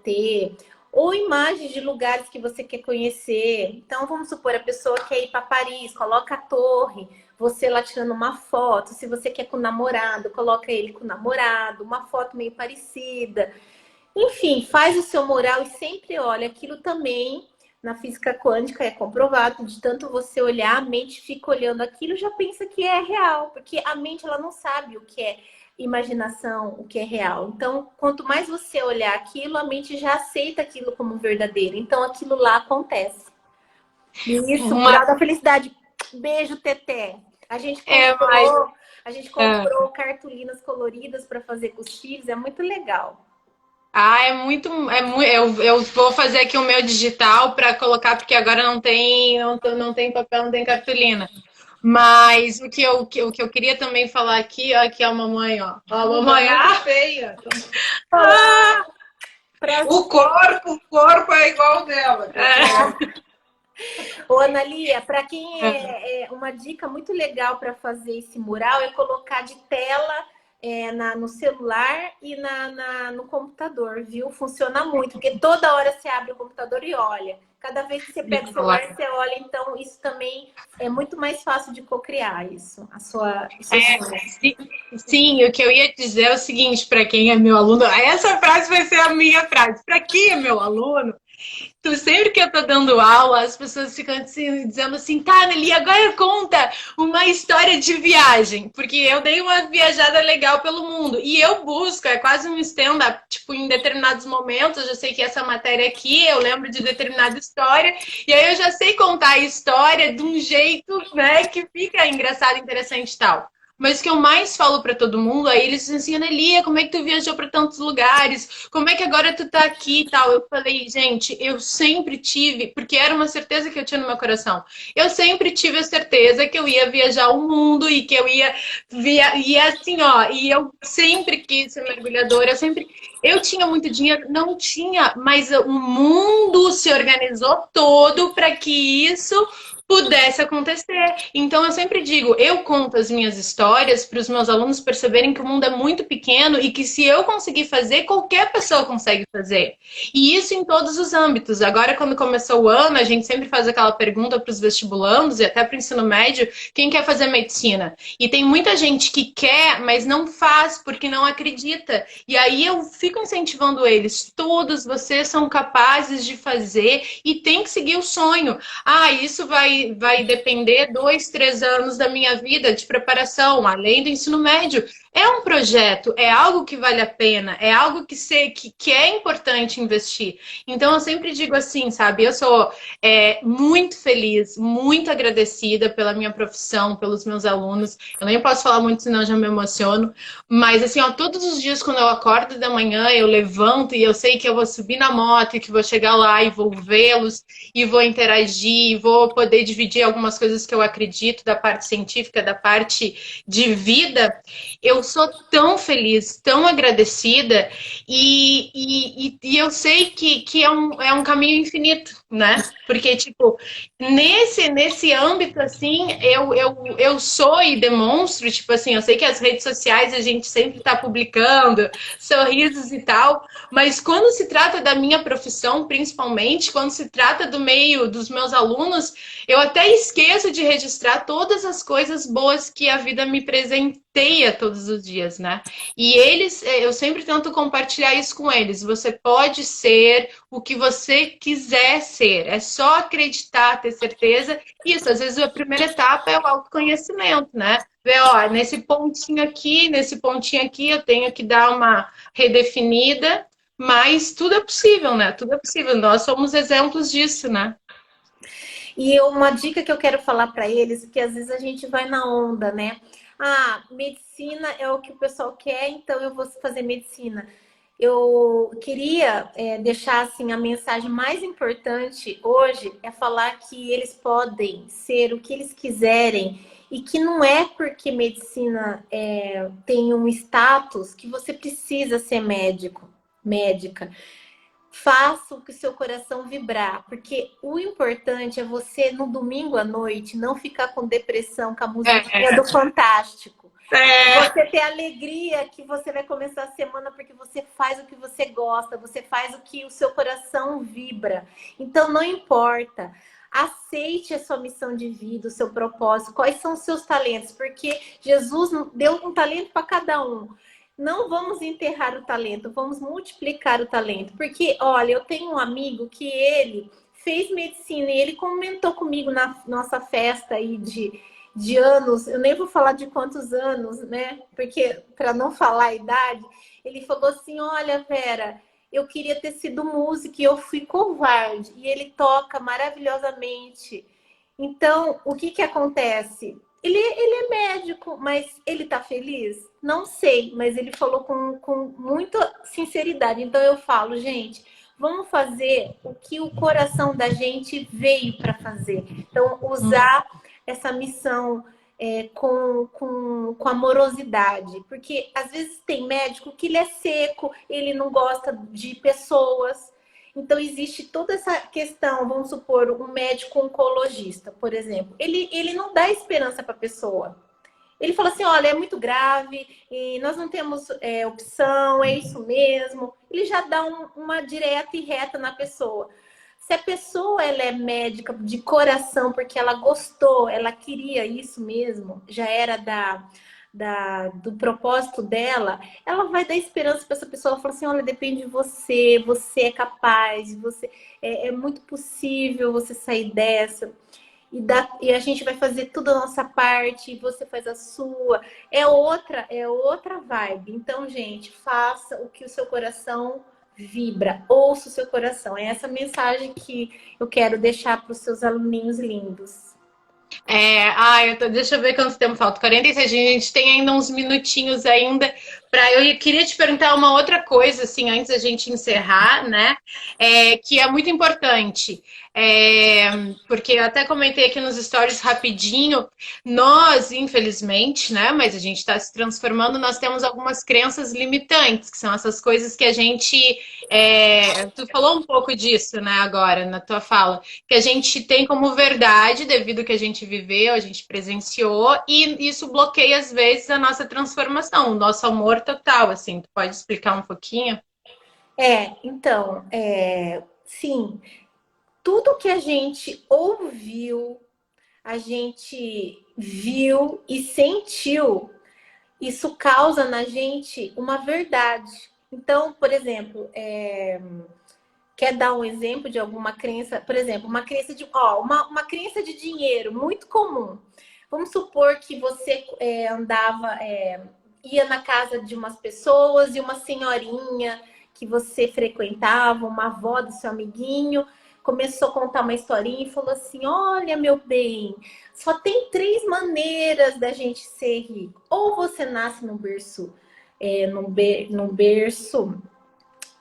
ter, ou imagens de lugares que você quer conhecer. Então, vamos supor, a pessoa quer ir para Paris, coloca a torre, você lá tirando uma foto. Se você quer com o namorado, coloca ele com o namorado, uma foto meio parecida. Enfim, faz o seu mural e sempre olha. Aquilo também, na física quântica, é comprovado. De tanto você olhar, a mente fica olhando aquilo, já pensa que é real. Porque a mente, ela não sabe o que é imaginação, o que é real. Então, quanto mais você olhar aquilo, a mente já aceita aquilo como verdadeiro. Então, aquilo lá acontece. E isso, Uma, mural da felicidade. Beijo, Teté. A gente mas comprou, a gente comprou cartolinas coloridas para fazer com os filhos. É muito legal. eu vou fazer aqui o meu digital para colocar, porque agora não tem papel, não tem cartolina. Mas o que eu queria também falar aqui, ó, aqui é a mamãe, ó. Ó, a mamãe, feia. Ah, o corpo é igual dela. Ô, Analia, para quem uma dica muito legal para fazer esse mural é colocar de tela no celular e no computador, viu? Funciona muito, porque toda hora você abre o computador e olha. Cada vez que você pega o celular, você olha. Então, isso também é muito mais fácil de cocriar isso, o seu sonho. Sim, o que eu ia dizer é o seguinte, para quem é meu aluno, essa frase vai ser a minha frase. Para quem é meu aluno, sempre que eu tô dando aula, as pessoas ficam assim, dizendo assim, tá, Nelly, agora conta uma história de viagem, porque eu dei uma viajada legal pelo mundo, e eu busco, é quase um stand-up, tipo, em determinados momentos, eu já sei que essa matéria aqui, eu lembro de determinada história, e aí eu já sei contar a história de um jeito, né, que fica engraçado, interessante e tal. Mas o que eu mais falo para todo mundo, aí eles dizem assim, Anelia, como é que tu viajou para tantos lugares? Como é que agora tu tá aqui e tal? Eu falei, gente, eu sempre tive, porque era uma certeza que eu tinha no meu coração. Eu sempre tive a certeza que eu ia viajar o mundo e que eu ia e assim, ó, e eu sempre quis ser mergulhadora, eu tinha muito dinheiro, não tinha, mas o mundo se organizou todo para que isso pudesse acontecer. Então eu sempre digo, eu conto as minhas histórias para os meus alunos perceberem que o mundo é muito pequeno e que se eu conseguir fazer, qualquer pessoa consegue fazer. E isso em todos os âmbitos. Agora, quando começou o ano, a gente sempre faz aquela pergunta para os vestibulandos e até para o ensino médio, quem quer fazer medicina? E tem muita gente que quer, mas não faz porque não acredita. E aí eu fico incentivando eles, todos vocês são capazes de fazer e tem que seguir o sonho. Ah, isso vai depender 2, 3 anos da minha vida de preparação, além do ensino médio. É um projeto, é algo que vale a pena, é algo que é importante investir. Então, eu sempre digo assim, sabe? Eu sou muito feliz, muito agradecida pela minha profissão, pelos meus alunos. Eu nem posso falar muito, senão eu já me emociono. Mas, assim, ó, todos os dias, quando eu acordo da manhã, eu levanto e eu sei que eu vou subir na moto e que vou chegar lá e vou vê-los e vou interagir, e vou poder dividir algumas coisas que eu acredito da parte científica, da parte de vida. Eu sou tão feliz, tão agradecida e eu sei que é um caminho infinito, né? Porque, tipo, nesse âmbito, assim, eu sou e demonstro, tipo assim, eu sei que as redes sociais a gente sempre está publicando sorrisos e tal, mas quando se trata da minha profissão, principalmente, quando se trata do meio dos meus alunos, eu até esqueço de registrar todas as coisas boas que a vida me presenteia todos os dias, né? E eles, eu sempre tento compartilhar isso com eles. Você pode ser o que você quiser ser. É só acreditar, ter certeza. Isso, às vezes a primeira etapa é o autoconhecimento, né? Ver, ó, nesse pontinho aqui, eu tenho que dar uma redefinida, mas tudo é possível, né? Tudo é possível. Nós somos exemplos disso, né? E uma dica que eu quero falar para eles, que às vezes a gente vai na onda, né? Ah, medicina é o que o pessoal quer, então eu vou fazer medicina. Eu queria deixar assim a mensagem mais importante hoje é falar que eles podem ser o que eles quiserem e que não é porque medicina tem um status que você precisa ser médico, médica. Faça o que o seu coração vibrar, porque o importante é você, no domingo à noite, não ficar com depressão, com a musiquinha do Fantástico. Você ter alegria que você vai começar a semana porque você faz o que você gosta, você faz o que o seu coração vibra. Então, não importa. Aceite a sua missão de vida, o seu propósito, quais são os seus talentos, porque Jesus deu um talento para cada um. Não vamos enterrar o talento, vamos multiplicar o talento. Porque, olha, eu tenho um amigo que ele fez medicina e ele comentou comigo na nossa festa aí de anos, eu nem vou falar de quantos anos, né? Porque, para não falar a idade, ele falou assim: olha, Vera, eu queria ter sido músico e eu fui covarde. E ele toca maravilhosamente. Então, o que acontece? Ele é médico, mas ele tá feliz? Não sei, mas ele falou com muita sinceridade. Então eu falo, gente, vamos fazer o que o coração da gente veio para fazer. Então, usar essa missão com amorosidade. Porque às vezes tem médico que ele é seco, ele não gosta de pessoas. Então, existe toda essa questão, vamos supor, um médico oncologista, por exemplo. Ele não dá esperança para a pessoa. Ele falou assim, olha, é muito grave, e nós não temos opção, é isso mesmo. Ele já dá uma direta e reta na pessoa. Se a pessoa ela é médica de coração, porque ela gostou, ela queria isso mesmo, já era do propósito dela, ela vai dar esperança para essa pessoa. Ela fala assim, olha, depende de você, você é capaz, você é muito possível você sair dessa. E a gente vai fazer tudo a nossa parte, e você faz a sua. É outra vibe. Então, gente, faça o que o seu coração vibra, ouça o seu coração. É essa mensagem que eu quero deixar para os seus aluninhos lindos. Deixa eu ver quanto tempo falta. 47, a gente tem ainda uns minutinhos ainda para. Eu queria te perguntar uma outra coisa, assim, antes da gente encerrar, né? Que é muito importante. Porque eu até comentei aqui nos stories rapidinho, nós, infelizmente, né? Mas a gente está se transformando, nós temos algumas crenças limitantes, que são essas coisas que a gente. Tu falou um pouco disso, né, agora, na tua fala que a gente tem como verdade devido ao que a gente viveu, a gente presenciou, e isso bloqueia às vezes a nossa transformação, o nosso amor total, assim. Tu pode explicar um pouquinho? Então, sim, tudo que a gente ouviu, a gente viu e sentiu, isso causa na gente uma verdade. Então, por exemplo, quer dar um exemplo de alguma crença? Por exemplo, uma crença de dinheiro muito comum. Vamos supor que você ia na casa de umas pessoas e uma senhorinha que você frequentava, uma avó do seu amiguinho, começou a contar uma historinha e falou assim: olha, meu bem, só tem 3 maneiras da gente ser rico. Ou você nasce num berço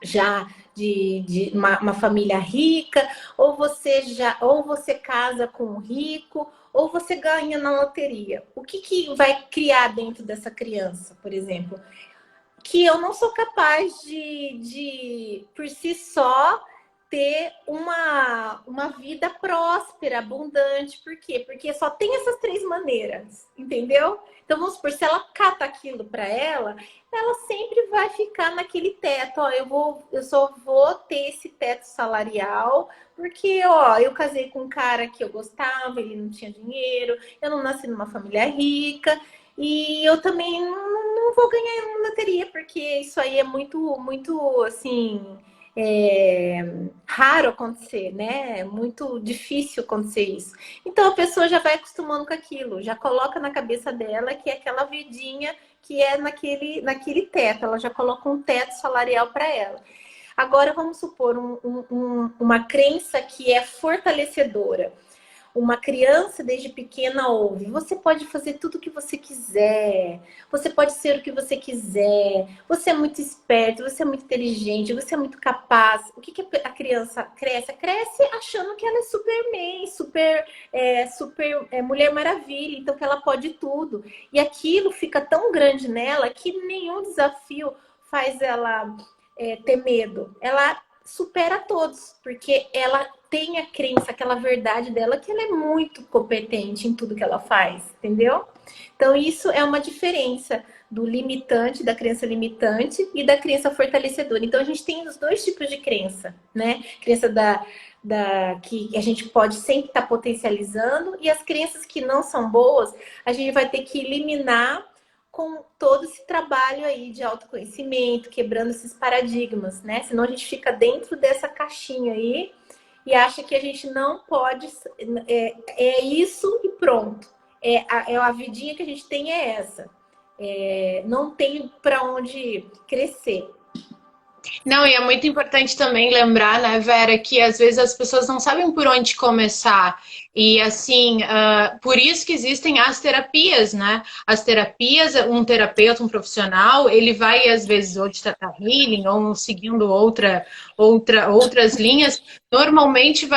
já de uma família rica, ou você casa com um rico, ou você ganha na loteria. O que vai criar dentro dessa criança, por exemplo? Que eu não sou capaz por si só, ter uma vida próspera, abundante. Por quê? Porque só tem essas 3 maneiras, entendeu? Então, vamos supor, se ela cata aquilo para ela sempre vai ficar naquele teto. Ó, eu só vou ter esse teto salarial porque, ó, eu casei com um cara que eu gostava, ele não tinha dinheiro, eu não nasci numa família rica, e eu também não vou ganhar uma loteria, porque isso aí é muito, muito, assim, raro acontecer, né? É muito difícil acontecer isso. Então a pessoa já vai acostumando com aquilo, já coloca na cabeça dela que é aquela vidinha que é naquele teto, ela já coloca um teto salarial para ela. Agora vamos supor uma crença que é fortalecedora. Uma criança desde pequena ouve: você pode fazer tudo o que você quiser, você pode ser o que você quiser, você é muito esperto, você é muito inteligente, você é muito capaz. O que a criança cresce? Cresce achando que ela é Superman, super Mulher Maravilha, então que ela pode tudo. E aquilo fica tão grande nela que nenhum desafio faz ela ter medo. Ela supera todos, porque ela tem a crença, aquela verdade dela, que ela é muito competente em tudo que ela faz, entendeu? Então, isso é uma diferença do limitante, da crença limitante e da crença fortalecedora. Então, a gente tem os 2 tipos de crença, né? Crença que a gente pode sempre estar potencializando, e as crenças que não são boas, a gente vai ter que eliminar com todo esse trabalho aí de autoconhecimento, quebrando esses paradigmas, né? Senão a gente fica dentro dessa caixinha aí e acha que a gente não pode, é isso e pronto. A vidinha que a gente tem é essa. Não tem para onde crescer. Não, e é muito importante também lembrar, né, Vera, que às vezes as pessoas não sabem por onde começar. E assim, por isso que existem as terapias, né? As terapias, um terapeuta, um profissional, ele vai, às vezes, ou de Tata Healing, ou seguindo outras linhas, normalmente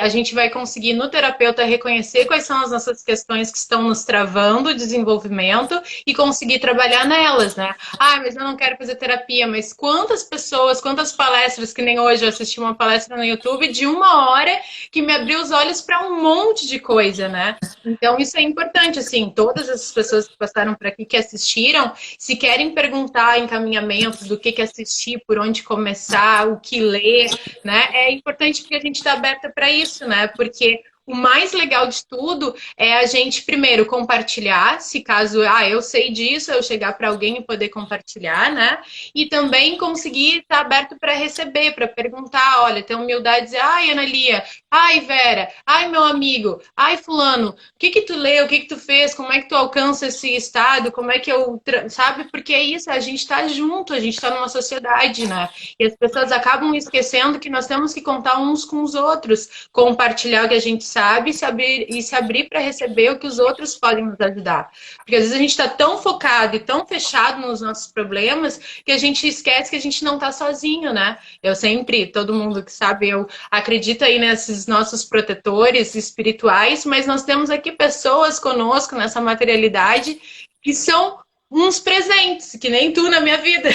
a gente vai conseguir no terapeuta reconhecer quais são as nossas questões que estão nos travando o desenvolvimento e conseguir trabalhar nelas, né? Ah, mas eu não quero fazer terapia, mas quantas pessoas, quantas palestras, que nem hoje eu assisti uma palestra no YouTube de 1 hora que me abriu os olhos para um monte de coisa, né? Então isso é importante, assim, todas essas pessoas que passaram por aqui, que assistiram, se querem perguntar encaminhamento do que assistir, por onde começar, o que ler, né? É importante porque a gente está aberta para isso, né? Porque o mais legal de tudo é a gente, primeiro, compartilhar, se caso, eu sei disso, eu chegar para alguém e poder compartilhar, né? E também conseguir estar aberto para receber, para perguntar, olha, ter humildade e dizer, ai, Ana Lia, ai, Vera, ai, meu amigo, ai, fulano, o que tu leu, o que tu fez, como é que tu alcança esse estado, como é que eu, sabe? Porque é isso, a gente tá junto, a gente tá numa sociedade, né? E as pessoas acabam esquecendo que nós temos que contar uns com os outros, compartilhar o que a gente sabe e se abrir para receber o que os outros podem nos ajudar. Porque às vezes a gente está tão focado e tão fechado nos nossos problemas que a gente esquece que a gente não está sozinho, né? Eu sempre, todo mundo que sabe, eu acredito aí nesses nossos protetores espirituais, mas nós temos aqui pessoas conosco nessa materialidade que são uns presentes, que nem tu na minha vida,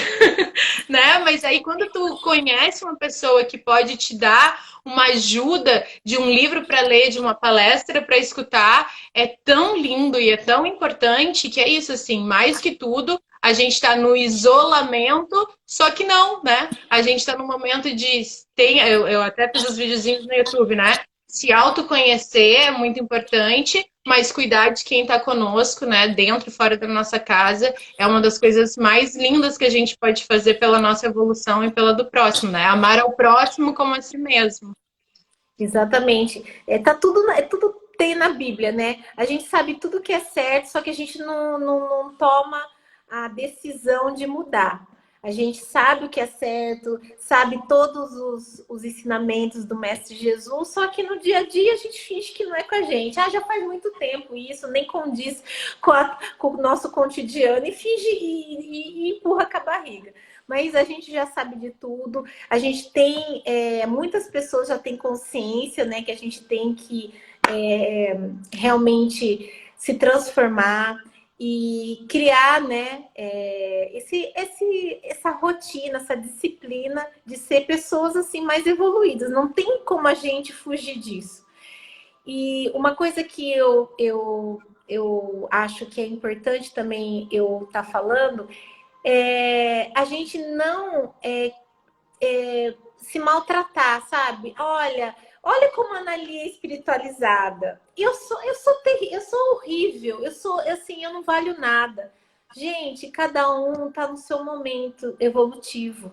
né? Mas aí quando tu conhece uma pessoa que pode te dar uma ajuda de um livro para ler, de uma palestra para escutar, é tão lindo e é tão importante que é isso, assim, mais que tudo, a gente está no isolamento, só que não, né? A gente está no momento de... eu até fiz os videozinhos no YouTube, né? Se autoconhecer é muito importante, mas cuidar de quem está conosco, né? Dentro e fora da nossa casa, é uma das coisas mais lindas que a gente pode fazer pela nossa evolução e pela do próximo, né? Amar ao próximo como a si mesmo. Exatamente. Tudo tem na Bíblia, né? A gente sabe tudo que é certo, só que a gente não toma a decisão de mudar. A gente sabe o que é certo, sabe todos os ensinamentos do Mestre Jesus, só que no dia a dia a gente finge que não é com a gente. Já faz muito tempo isso, nem condiz com o nosso cotidiano e finge e empurra com a barriga. Mas a gente já sabe de tudo. A gente tem... muitas pessoas já têm consciência, né? Que a gente tem que realmente se transformar e criar, né? Essa rotina, essa disciplina de ser pessoas assim mais evoluídas. Não tem como a gente fugir disso. E uma coisa que eu acho que é importante também eu estar falando... a gente não se maltratar, sabe? Olha como a Ana Lia é espiritualizada. Eu sou horrível, eu sou assim, eu não valho nada. Gente, cada um tá no seu momento evolutivo.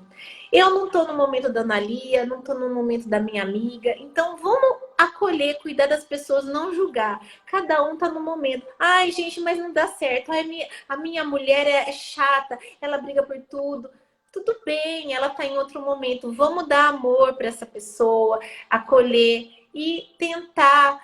Eu não tô no momento da Ana Lia, não tô no momento da minha amiga. Então vamos acolher, cuidar das pessoas, não julgar. Cada um tá no momento. Ai, gente, mas não dá certo. Ai, a minha mulher é chata, ela briga por tudo. Tudo bem, ela tá em outro momento. Vamos dar amor para essa pessoa, acolher e tentar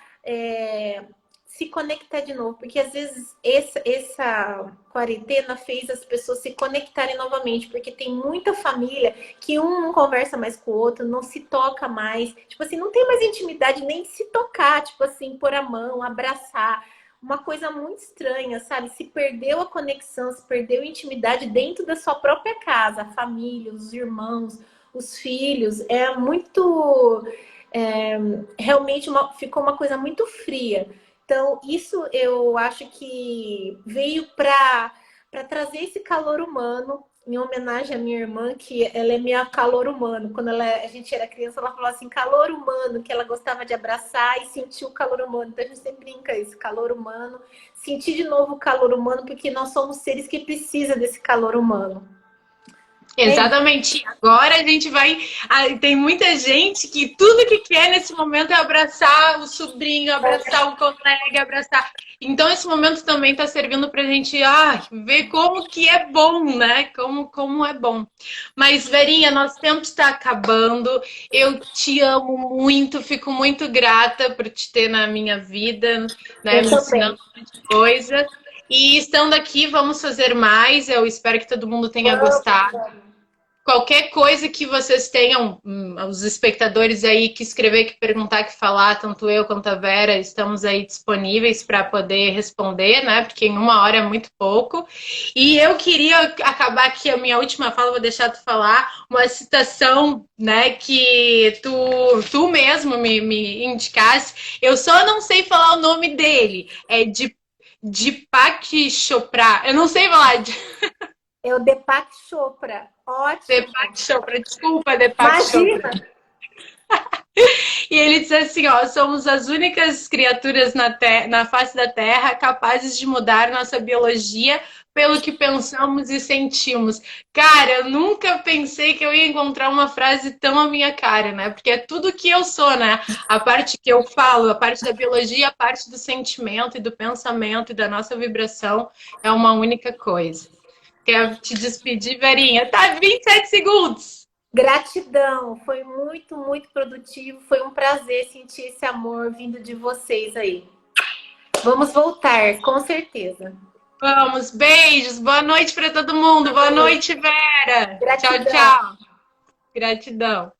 se conectar de novo. Porque às vezes essa quarentena fez as pessoas se conectarem novamente. Porque tem muita família que um não conversa mais com o outro, não se toca mais. Tipo assim, não tem mais intimidade nem de se tocar. Tipo assim, pôr a mão, abraçar. Uma coisa muito estranha, sabe? Se perdeu a conexão, se perdeu a intimidade dentro da sua própria casa. A família, os irmãos, os filhos. É muito... realmente ficou uma coisa muito fria. Então, isso eu acho que veio para trazer esse calor humano, em homenagem à minha irmã, que ela é minha calor humano. Quando a gente era criança, ela falou assim, calor humano, que ela gostava de abraçar e sentir o calor humano. Então, a gente sempre brinca isso, calor humano. Sentir de novo o calor humano, porque nós somos seres que precisam desse calor humano. Exatamente. Agora a gente vai... Tem muita gente que tudo que quer nesse momento é abraçar o sobrinho, abraçar o colega, abraçar... Então esse momento também está servindo para a gente ver como que é bom, né? Como é bom. Mas, Verinha, nosso tempo está acabando. Eu te amo muito, fico muito grata por te ter na minha vida, né? Me ensinando muita coisa. E estando aqui, vamos fazer mais. Eu espero que todo mundo tenha gostado. Qualquer coisa que vocês tenham, os espectadores aí que escrever, que perguntar, que falar, tanto eu quanto a Vera, estamos aí disponíveis para poder responder, né? Porque em uma hora é muito pouco. E eu queria acabar aqui a minha última fala, vou deixar tu falar, uma citação, né, que tu mesmo me indicasse. Eu só não sei falar o nome dele. É de Deepak Chopra. Eu não sei falar. É o Deepak Chopra. Ótimo. Deepak Chopra, desculpa, Deepak Chopra. Imagina! E ele diz assim, ó, somos as únicas criaturas na face da Terra capazes de mudar nossa biologia pelo que pensamos e sentimos. Cara, eu nunca pensei que eu ia encontrar uma frase tão à minha cara, né? Porque é tudo que eu sou, né? A parte que eu falo, a parte da biologia, a parte do sentimento e do pensamento e da nossa vibração é uma única coisa. Quero te despedir, Verinha. Tá, 27 segundos. Gratidão, foi muito, muito produtivo. Foi um prazer sentir esse amor vindo de vocês aí. Vamos voltar, com certeza. Vamos, beijos, boa noite para todo mundo. Boa noite, Vera. Tchau, Gratidão. tchau. Gratidão.